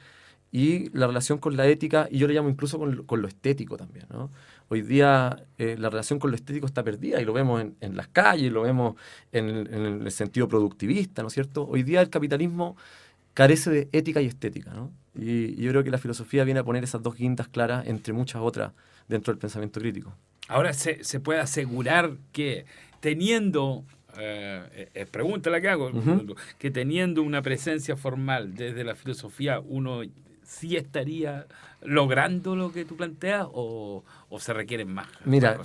Y la relación con la ética, y yo le llamo incluso con lo estético también, ¿no? Hoy día la relación con lo estético está perdida, y lo vemos en las calles, lo vemos en el sentido productivista, ¿no es cierto? Hoy día el capitalismo carece de ética y estética, ¿no? Y yo creo que la filosofía viene a poner esas dos guindas claras entre muchas otras dentro del pensamiento crítico. Ahora se puede asegurar que teniendo... pregunta la que hago, que teniendo una presencia formal desde la filosofía, uno sí estaría logrando lo que tú planteas, o se requieren más. Mira,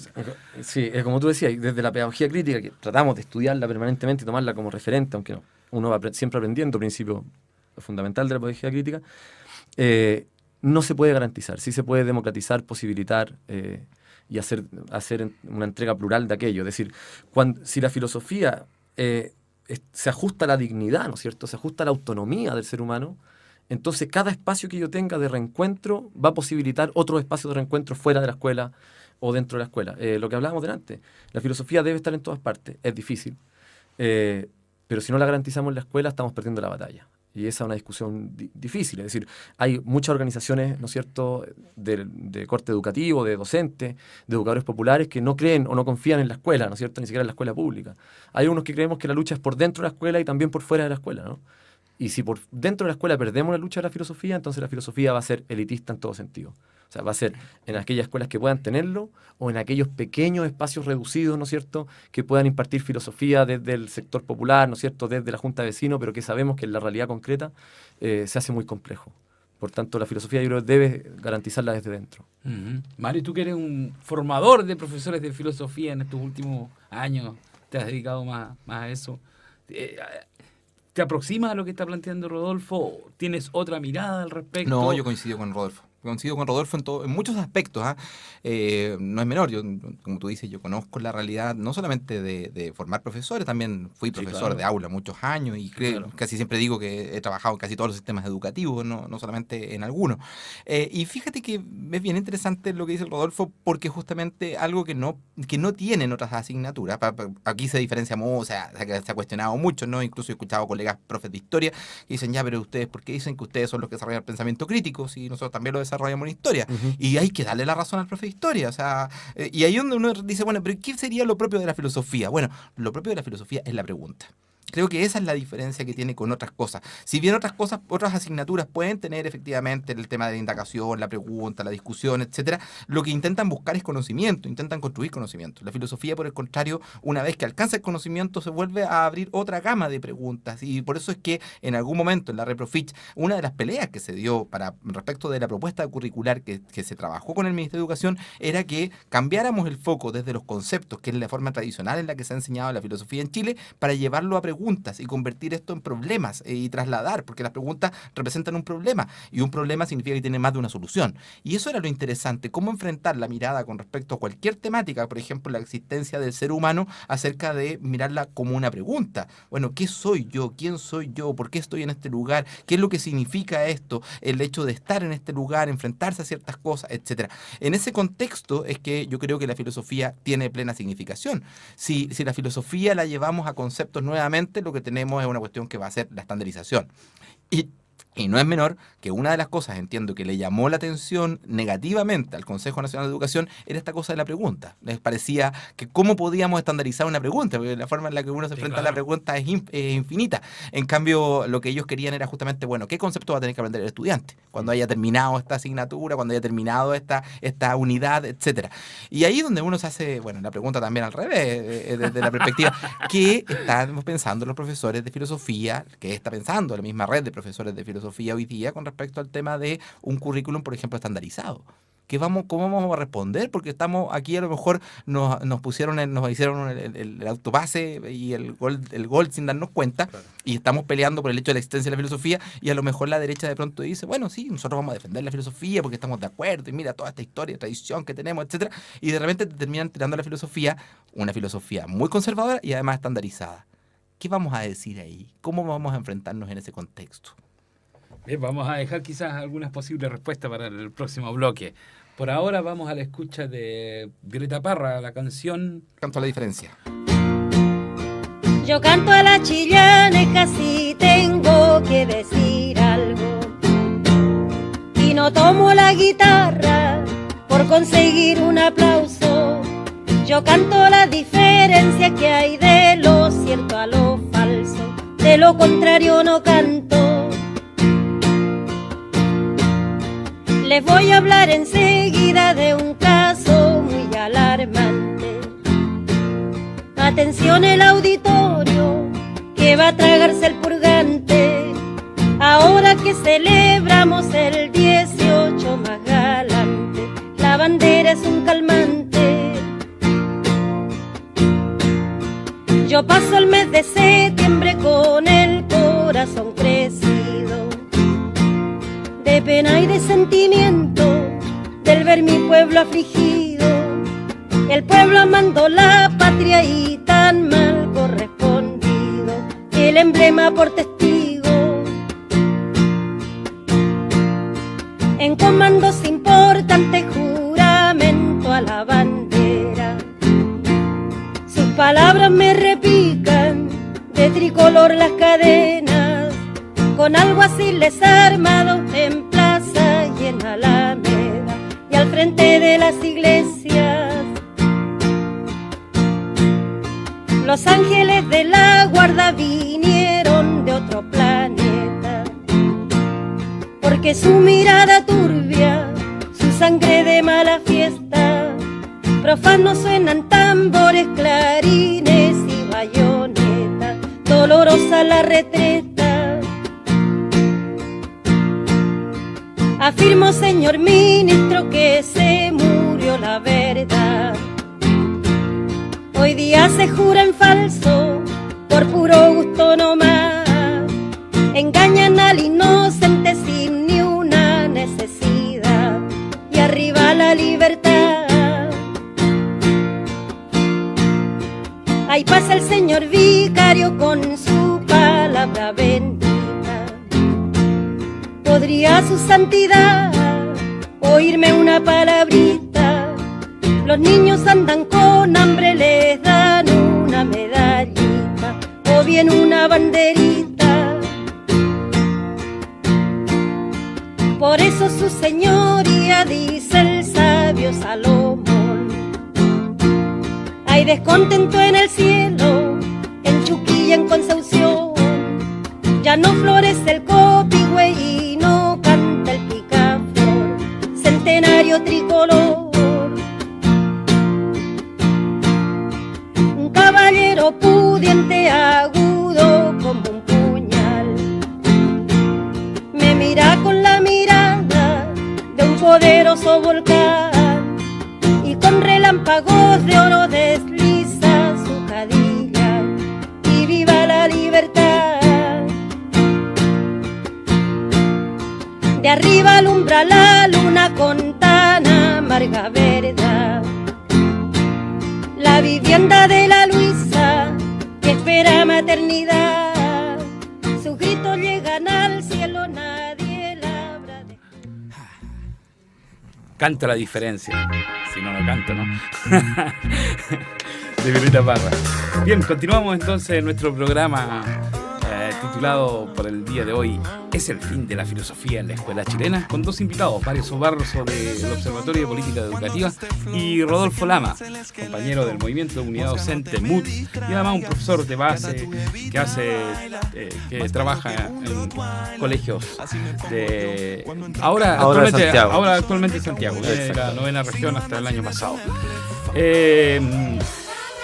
sí, es como tú decías, desde la pedagogía crítica, que tratamos de estudiarla permanentemente y tomarla como referente, aunque no, uno va siempre aprendiendo principio fundamental de la pedagogía crítica, no se puede garantizar. Sí se puede democratizar, posibilitar y hacer una entrega plural de aquello. Es decir, si la filosofía se ajusta a la dignidad, ¿no es cierto?, se ajusta a la autonomía del ser humano, entonces cada espacio que yo tenga de reencuentro va a posibilitar otro espacio de reencuentro fuera de la escuela o dentro de la escuela. Lo que hablábamos delante, la filosofía debe estar en todas partes, es difícil, pero si no la garantizamos en la escuela estamos perdiendo la batalla. Y esa es una discusión difícil. Es decir, hay muchas organizaciones, ¿no es cierto?, de corte educativo, de docentes, de educadores populares que no creen o no confían en la escuela, ¿no es cierto?, ni siquiera en la escuela pública. Hay unos que creemos que la lucha es por dentro de la escuela y también por fuera de la escuela, ¿no? Y si por dentro de la escuela perdemos la lucha de la filosofía, entonces la filosofía va a ser elitista en todo sentido. O sea, va a ser en aquellas escuelas que puedan tenerlo o en aquellos pequeños espacios reducidos, ¿no es cierto?, que puedan impartir filosofía desde el sector popular, ¿no es cierto?, desde la junta de vecinos, pero que sabemos que en la realidad concreta se hace muy complejo. Por tanto, la filosofía yo creo que debe garantizarla desde dentro. Mario, tú que eres un formador de profesores de filosofía en estos últimos años, te has dedicado más a eso. ¿Te aproximas a lo que está planteando Rodolfo? ¿Tienes otra mirada al respecto? No, yo coincido con Rodolfo. En muchos aspectos. No es menor. Yo, como tú dices, yo conozco la realidad no solamente de formar profesores, también fui profesor de aula muchos años y casi siempre digo que he trabajado en casi todos los sistemas educativos, no solamente en algunos. Y fíjate que es bien interesante lo que dice Rodolfo, porque justamente algo que no tienen otras asignaturas, aquí se diferencia mucho, se ha cuestionado mucho, ¿no? Incluso he escuchado colegas profes de historia que dicen, ya, pero ustedes, ¿por qué dicen que ustedes son los que desarrollan el pensamiento crítico si nosotros también lo desarrollamos en historia? Y hay que darle la razón al profe de historia. O sea, y ahí donde uno dice, bueno, pero ¿qué sería lo propio de la filosofía? Bueno, lo propio de la filosofía es la pregunta. Creo que esa es la diferencia que tiene con otras cosas. Si bien otras asignaturas pueden tener efectivamente el tema de la indagación, la pregunta, la discusión, etcétera, lo que intentan buscar es conocimiento, intentan construir conocimiento. La filosofía, por el contrario, una vez que alcanza el conocimiento, se vuelve a abrir otra gama de preguntas. Y por eso es que en algún momento en la Reprofich, una de las peleas que se dio respecto de la propuesta curricular que se trabajó con el Ministerio de Educación era que cambiáramos el foco desde los conceptos, que es la forma tradicional en la que se ha enseñado la filosofía en Chile, para llevarlo a preguntas y convertir esto en problemas y trasladar, porque las preguntas representan un problema y un problema significa que tiene más de una solución. Y eso era lo interesante, cómo enfrentar la mirada con respecto a cualquier temática, por ejemplo, la existencia del ser humano, acerca de mirarla como una pregunta. Bueno, ¿qué soy yo? ¿Quién soy yo? ¿Por qué estoy en este lugar? ¿Qué es lo que significa esto? El hecho de estar en este lugar, enfrentarse a ciertas cosas, etcétera. En ese contexto es que yo creo que la filosofía tiene plena significación. Si la filosofía la llevamos a conceptos nuevamente, lo que tenemos es una cuestión que va a ser la estandarización. Y Y no es menor que una de las cosas, entiendo, que le llamó la atención negativamente al Consejo Nacional de Educación era esta cosa de la pregunta. Les parecía que cómo podíamos estandarizar una pregunta, porque la forma en la que uno se enfrenta a la pregunta es infinita. En cambio, lo que ellos querían era justamente, bueno, ¿qué concepto va a tener que aprender el estudiante cuando haya terminado esta asignatura, cuando haya terminado esta unidad, etcétera? Y ahí es donde uno se hace, bueno, la pregunta también al revés, desde la perspectiva, ¿qué están pensando los profesores de filosofía? ¿Qué está pensando la misma red de profesores de filosofía hoy día con respecto al tema de un currículum, por ejemplo, estandarizado? ¿Cómo vamos a responder? Porque estamos aquí, a lo mejor nos hicieron el autopase y el gol sin darnos cuenta, claro. Y estamos peleando por el hecho de la existencia de la filosofía, y a lo mejor la derecha de pronto dice, bueno, sí, nosotros vamos a defender la filosofía porque estamos de acuerdo, y mira toda esta historia, tradición que tenemos, etcétera, y de repente terminan tirando la filosofía, una filosofía muy conservadora y además estandarizada. ¿Qué vamos a decir ahí? ¿Cómo vamos a enfrentarnos en ese contexto? Bien, vamos a dejar quizás algunas posibles respuestas para el próximo bloque. Por ahora vamos a la escucha de Violeta Parra, la canción Canto a la diferencia. Yo canto a la chillaneja si tengo que decir algo, y no tomo la guitarra por conseguir un aplauso. Yo canto la diferencia que hay de lo cierto a lo falso, de lo contrario no canto. Les voy a hablar enseguida de un caso muy alarmante. Atención el auditorio, que va a tragarse el purgante. Ahora que celebramos el 18 más galante, la bandera es un calmante. Yo paso el mes de septiembre con el corazón crecido, de pena y de sentimiento, del ver mi pueblo afligido, el pueblo amando la patria y tan mal correspondido, el emblema por testigo. En comandos importantes, juramento a la bandera, sus palabras me repican, de tricolor las cadenas, con alguaciles armados en plaza y en alameda y al frente de las iglesias. Los ángeles de la guarda vinieron de otro planeta, porque su mirada turbia, su sangre de mala fiesta, profanos suenan tambores, clarines y bayonetas, dolorosa la retreta. Afirmo, señor ministro, que se murió la verdad. Hoy día se jura en falso, por puro gusto nomás. Engañan al inocente sin ni una necesidad, y arriba la libertad. Ahí pasa el señor vicario con su palabra bendita. ¿Podría su santidad oírme una palabrita? Los niños andan con hambre, les dan una medallita o bien una banderita. Por eso su señoría, dice el sabio Salomón, hay descontento en el cielo, en Chuquilla, en Concepción. Ya no florece el copihue y no canta el picaflor, centenario tricolor. Un caballero pudiente, agudo como un puñal, me mira con la mirada de un poderoso volcán, y con relámpagos de oro desliza su cadilla, y viva la libertad. De arriba alumbra la luna con tan amarga verdad, la vivienda de la Luisa que espera maternidad. Sus gritos llegan al cielo, nadie la habrá de... Canta la diferencia. Si no, no canto, ¿no? De Violeta Parra. Bien, continuamos entonces nuestro programa titulado por el día de hoy ¿Es el fin de la filosofía en la escuela chilena?, con dos invitados, Mario Sobarzo del Observatorio de Política Educativa y Rodolfo Lama, compañero del Movimiento de Unidad Docente MUT, y además un profesor de base que trabaja en colegios de actualmente en Santiago, de la 9ª región hasta el año pasado.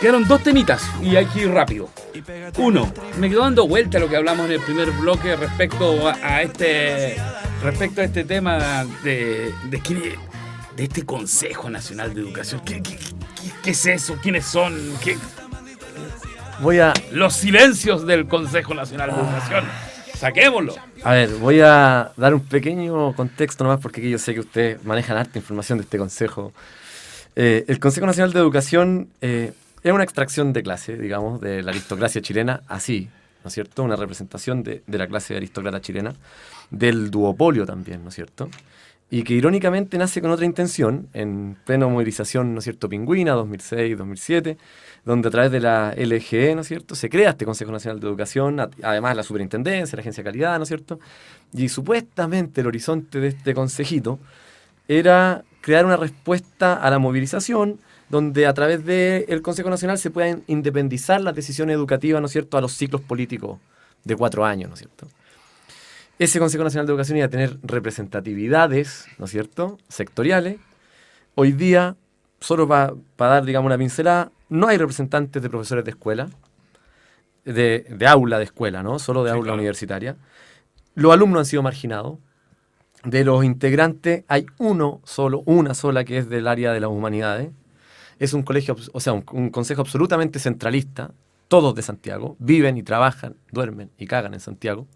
Quedaron dos temitas y hay que ir rápido. Uno, me quedo dando vuelta a lo que hablamos en el primer bloque respecto a este tema de este Consejo Nacional de Educación. ¿Qué es eso? ¿Quiénes son? Los silencios del Consejo Nacional de Educación. Saquémoslo. A ver, voy a dar un pequeño contexto nomás porque aquí yo sé que ustedes manejan harta información de este consejo. El Consejo Nacional de Educación es una extracción de clase, digamos, de la aristocracia chilena, así, ¿no es cierto? Una representación de la clase aristócrata chilena, del duopolio también, ¿no es cierto? Y que irónicamente nace con otra intención, en plena movilización, ¿no es cierto?, pingüina, 2006-2007, donde a través de la LGE, ¿no es cierto?, se crea este Consejo Nacional de Educación, además la Superintendencia, la Agencia de Calidad, ¿no es cierto? Y supuestamente el horizonte de este consejito era crear una respuesta a la movilización, donde a través del Consejo Nacional se puedan independizar las decisiones educativas, ¿no es cierto?, a los ciclos políticos de 4 años, ¿no es cierto? Ese Consejo Nacional de Educación iba a tener representatividades, ¿no es cierto?, sectoriales. Hoy día, solo para dar, digamos, una pincelada, no hay representantes de profesores de escuela, de aula de escuela, ¿no?, solo de aula universitaria. Los alumnos han sido marginados. De los integrantes hay una sola que es del área de las humanidades. Es un colegio, un consejo absolutamente centralista, todos de Santiago, viven y trabajan, duermen y cagan en Santiago.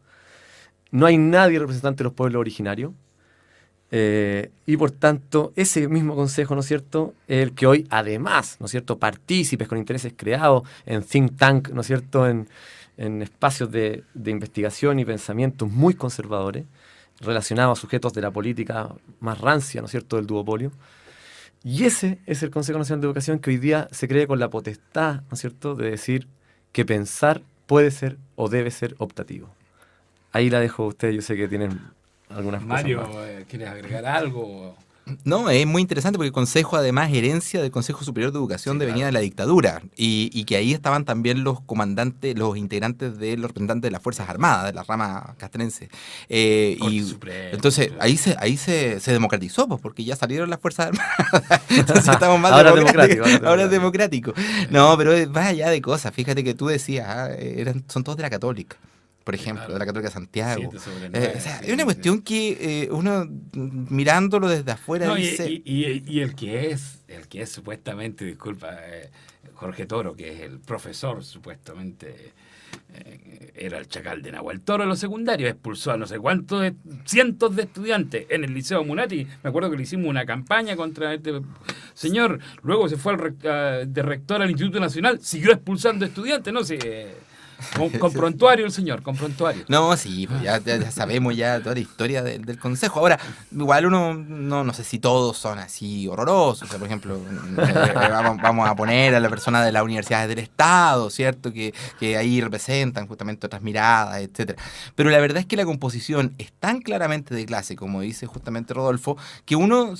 No hay nadie representante de los pueblos originarios. Y por tanto, ese mismo consejo, ¿no es cierto?, es el que hoy, además, ¿no es cierto?, partícipes con intereses creados en think tank, ¿no es cierto?, en espacios de investigación y pensamiento muy conservadores, relacionados a sujetos de la política más rancia, ¿no es cierto?, del duopolio. Y ese es el Consejo Nacional de Educación que hoy día se cree con la potestad, ¿no es cierto?, de decir que pensar puede ser o debe ser optativo. Ahí la dejo a ustedes, yo sé que tienen algunas Mario, cosas más. ¿Quieres agregar algo? No, es muy interesante porque el Consejo, además, herencia del Consejo Superior de Educación venía de la dictadura y que ahí estaban también los comandantes, los integrantes de los representantes de las Fuerzas Armadas, de la rama castrense. Entonces, ahí se democratizó, pues, porque ya salieron las Fuerzas Armadas. Entonces estamos más democráticos. Ahora es democrático. No, pero va allá de cosas. Fíjate que tú decías, son todos de la Católica. Por ejemplo, de la Católica de Santiago. Es una cuestión que uno mirándolo desde afuera dice... Y el que es supuestamente, disculpa, Jorge Toro, que es el profesor supuestamente, era el chacal de Nahuel Toro en los secundarios, expulsó a no sé cuántos cientos de estudiantes en el Liceo Munati. Me acuerdo que le hicimos una campaña contra este señor, luego se fue de rector al Instituto Nacional, siguió expulsando estudiantes, no sé... Con prontuario el señor, con prontuario. No, sí, pues ya sabemos ya toda la historia del Consejo. Ahora, igual uno, no sé si todos son así horrorosos. O sea, por ejemplo, vamos a poner a la persona de las universidades del Estado, ¿cierto? Que ahí representan justamente otras miradas, etcétera. Pero la verdad es que la composición es tan claramente de clase, como dice justamente Rodolfo, que uno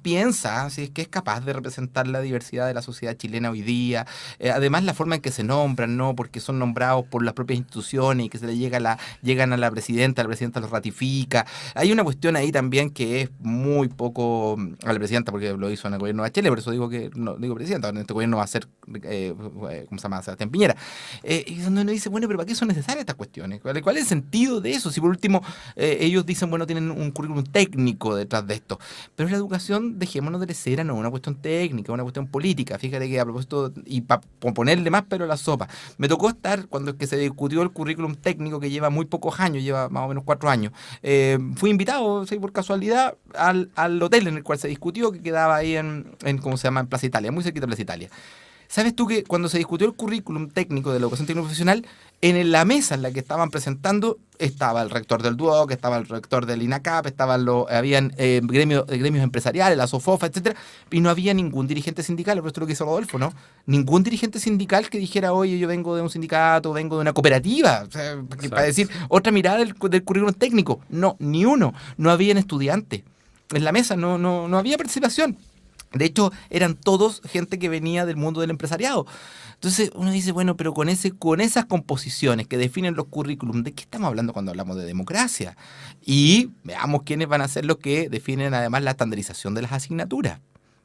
piensa si es que es capaz de representar la diversidad de la sociedad chilena hoy día. Además, la forma en que se nombran, ¿no? Porque son nombrados por las propias instituciones y que se le llegan a la presidenta los ratifica. Hay una cuestión ahí también que es muy poco a la presidenta, porque lo hizo en el gobierno de Bachelet, por eso digo presidenta, en este gobierno va a ser, ¿cómo se llama?, Sebastián Piñera. Y donde uno dice, bueno, pero ¿para qué son necesarias estas cuestiones? ¿Cuál es el sentido de eso? Si por último ellos dicen, bueno, tienen un currículum técnico detrás de esto. Pero la educación, dejémonos de lecera, no es una cuestión técnica, es una cuestión política. Fíjate que a propósito, y para ponerle más pero a la sopa, me tocó estar cuando es que se discutió el currículum técnico, que lleva muy pocos años, lleva más o menos 4 años. Fui invitado, sí, por casualidad, al hotel en el cual se discutió, que quedaba ahí en ¿cómo se llama?, en Plaza Italia, muy cerquita de Plaza Italia. ¿Sabes tú que cuando se discutió el currículum técnico de la educación técnico profesional, en la mesa en la que estaban presentando, estaba el rector del DUOC, estaba el rector del INACAP, habían gremios empresariales, la SOFOFA, etcétera, y no había ningún dirigente sindical, por esto es lo que hizo Rodolfo, ¿no? Ningún dirigente sindical que dijera, oye, yo vengo de un sindicato, vengo de una cooperativa, o sea, para decir otra mirada del currículum técnico. No, ni uno. No habían estudiantes. En la mesa no había participación. De hecho, eran todos gente que venía del mundo del empresariado. Entonces uno dice, bueno, pero con esas composiciones que definen los currículums, ¿de qué estamos hablando cuando hablamos de democracia? Y veamos quiénes van a ser los que definen además la estandarización de las asignaturas.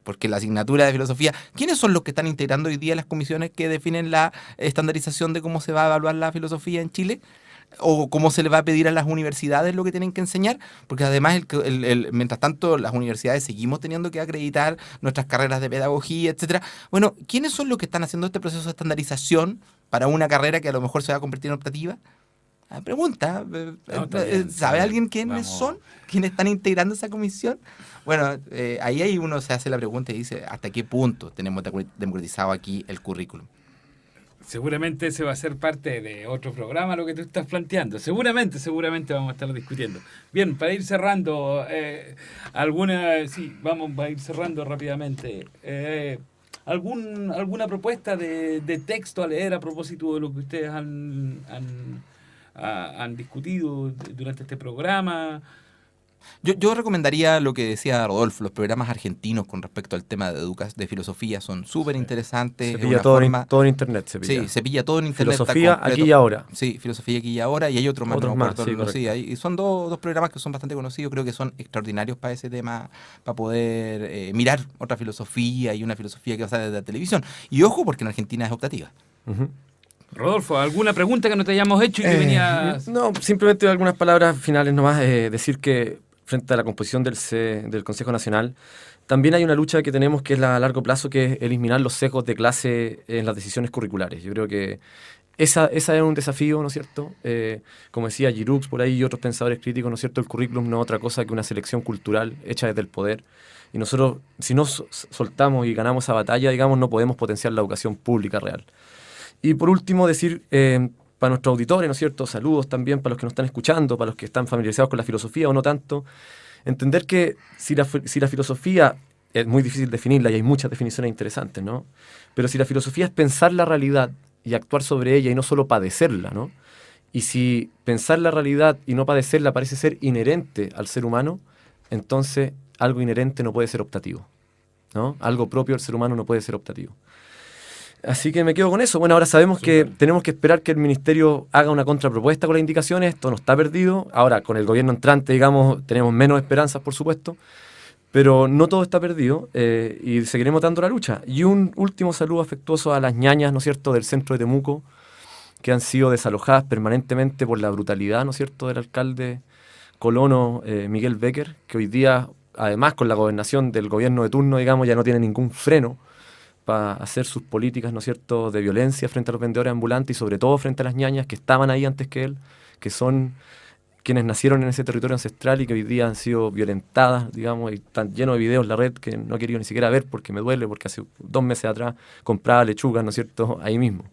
Porque la asignatura de filosofía, ¿quiénes son los que están integrando hoy día las comisiones que definen la estandarización de cómo se va a evaluar la filosofía en Chile? ¿O cómo se le va a pedir a las universidades lo que tienen que enseñar? Porque además, mientras tanto, las universidades seguimos teniendo que acreditar nuestras carreras de pedagogía, etcétera. Bueno, ¿quiénes son los que están haciendo este proceso de estandarización para una carrera que a lo mejor se va a convertir en optativa? Pregunta, ¿sabe alguien quiénes son? ¿Quiénes están integrando esa comisión? Bueno, ahí uno se hace la pregunta y dice, ¿hasta qué punto tenemos democratizado aquí el currículum? Seguramente ese va a ser parte de otro programa lo que tú estás planteando. Seguramente vamos a estar discutiendo. Bien, para ir cerrando, vamos a ir cerrando rápidamente. ¿Alguna propuesta de texto a leer a propósito de lo que ustedes han discutido durante este programa? Yo recomendaría lo que decía Rodolfo, los programas argentinos con respecto al tema de filosofía son súper interesantes. Se pilla todo en internet. Sí, se pilla todo en internet. Filosofía aquí y ahora. Sí, filosofía aquí y ahora, y hay otro más. Y son dos programas que son bastante conocidos, creo que son extraordinarios para ese tema, para poder mirar otra filosofía y una filosofía que va a salir de la televisión. Y ojo, porque en Argentina es optativa. Uh-huh. Rodolfo, ¿alguna pregunta que no te hayamos hecho y que venías...? No, simplemente algunas palabras finales nomás. Decir que frente a la composición del Consejo Nacional, también hay una lucha que tenemos que es a largo plazo, que es eliminar los sesgos de clase en las decisiones curriculares. Yo creo que esa es un desafío, ¿no es cierto? Como decía Giroux por ahí y otros pensadores críticos, ¿no es cierto? El currículum no es otra cosa que una selección cultural hecha desde el poder. Y nosotros, si no soltamos y ganamos esa batalla, digamos, no podemos potenciar la educación pública real. Y por último, decir, para nuestros auditores, ¿no es cierto? Saludos también para los que nos están escuchando, para los que están familiarizados con la filosofía o no tanto. Entender que si la filosofía es muy difícil definirla y hay muchas definiciones interesantes, ¿no? Pero si la filosofía es pensar la realidad y actuar sobre ella y no solo padecerla, ¿no? Y si pensar la realidad y no padecerla parece ser inherente al ser humano, entonces algo inherente no puede ser optativo, ¿no? Algo propio del ser humano no puede ser optativo. Así que me quedo con eso. Bueno, ahora sabemos que tenemos que esperar que el Ministerio haga una contrapropuesta con las indicaciones. Esto no está perdido. Ahora, con el gobierno entrante, digamos, tenemos menos esperanzas, por supuesto. Pero no todo está perdido y seguiremos dando la lucha. Y un último saludo afectuoso a las ñañas, ¿no es cierto?, del centro de Temuco, que han sido desalojadas permanentemente por la brutalidad, ¿no es cierto?, del alcalde colono Miguel Becker, que hoy día, además con la gobernación del gobierno de turno, digamos, ya no tiene ningún freno para hacer sus políticas, ¿no es cierto?, de violencia frente a los vendedores ambulantes y sobre todo frente a las ñañas que estaban ahí antes que él, que son quienes nacieron en ese territorio ancestral y que hoy día han sido violentadas, digamos, y están llenos de videos en la red que no he querido ni siquiera ver porque me duele, porque hace 2 meses atrás compraba lechugas, ¿no es cierto?, ahí mismo.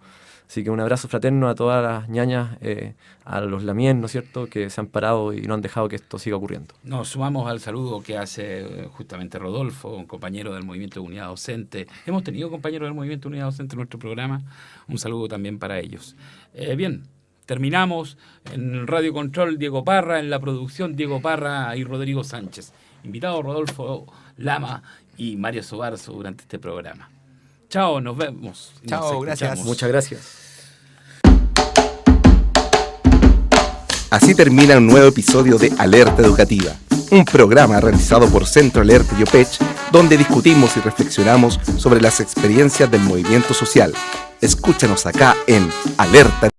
Así que un abrazo fraterno a todas las ñañas, a los lamien, ¿no es cierto?, que se han parado y no han dejado que esto siga ocurriendo. Nos sumamos al saludo que hace justamente Rodolfo, un compañero del Movimiento de Unidad Docente. Hemos tenido compañeros del Movimiento de Unidad Docente en nuestro programa. Un saludo también para ellos. Bien, terminamos en Radio Control Diego Parra, en la producción Diego Parra y Rodrigo Sánchez. Invitado Rodolfo Lama y Mario Sobarzo durante este programa. Chao, nos vemos. Chao, gracias. Muchas gracias. Así termina un nuevo episodio de Alerta Educativa, un programa realizado por Centro Alerta y OPECH, donde discutimos y reflexionamos sobre las experiencias del movimiento social. Escúchanos acá en Alerta.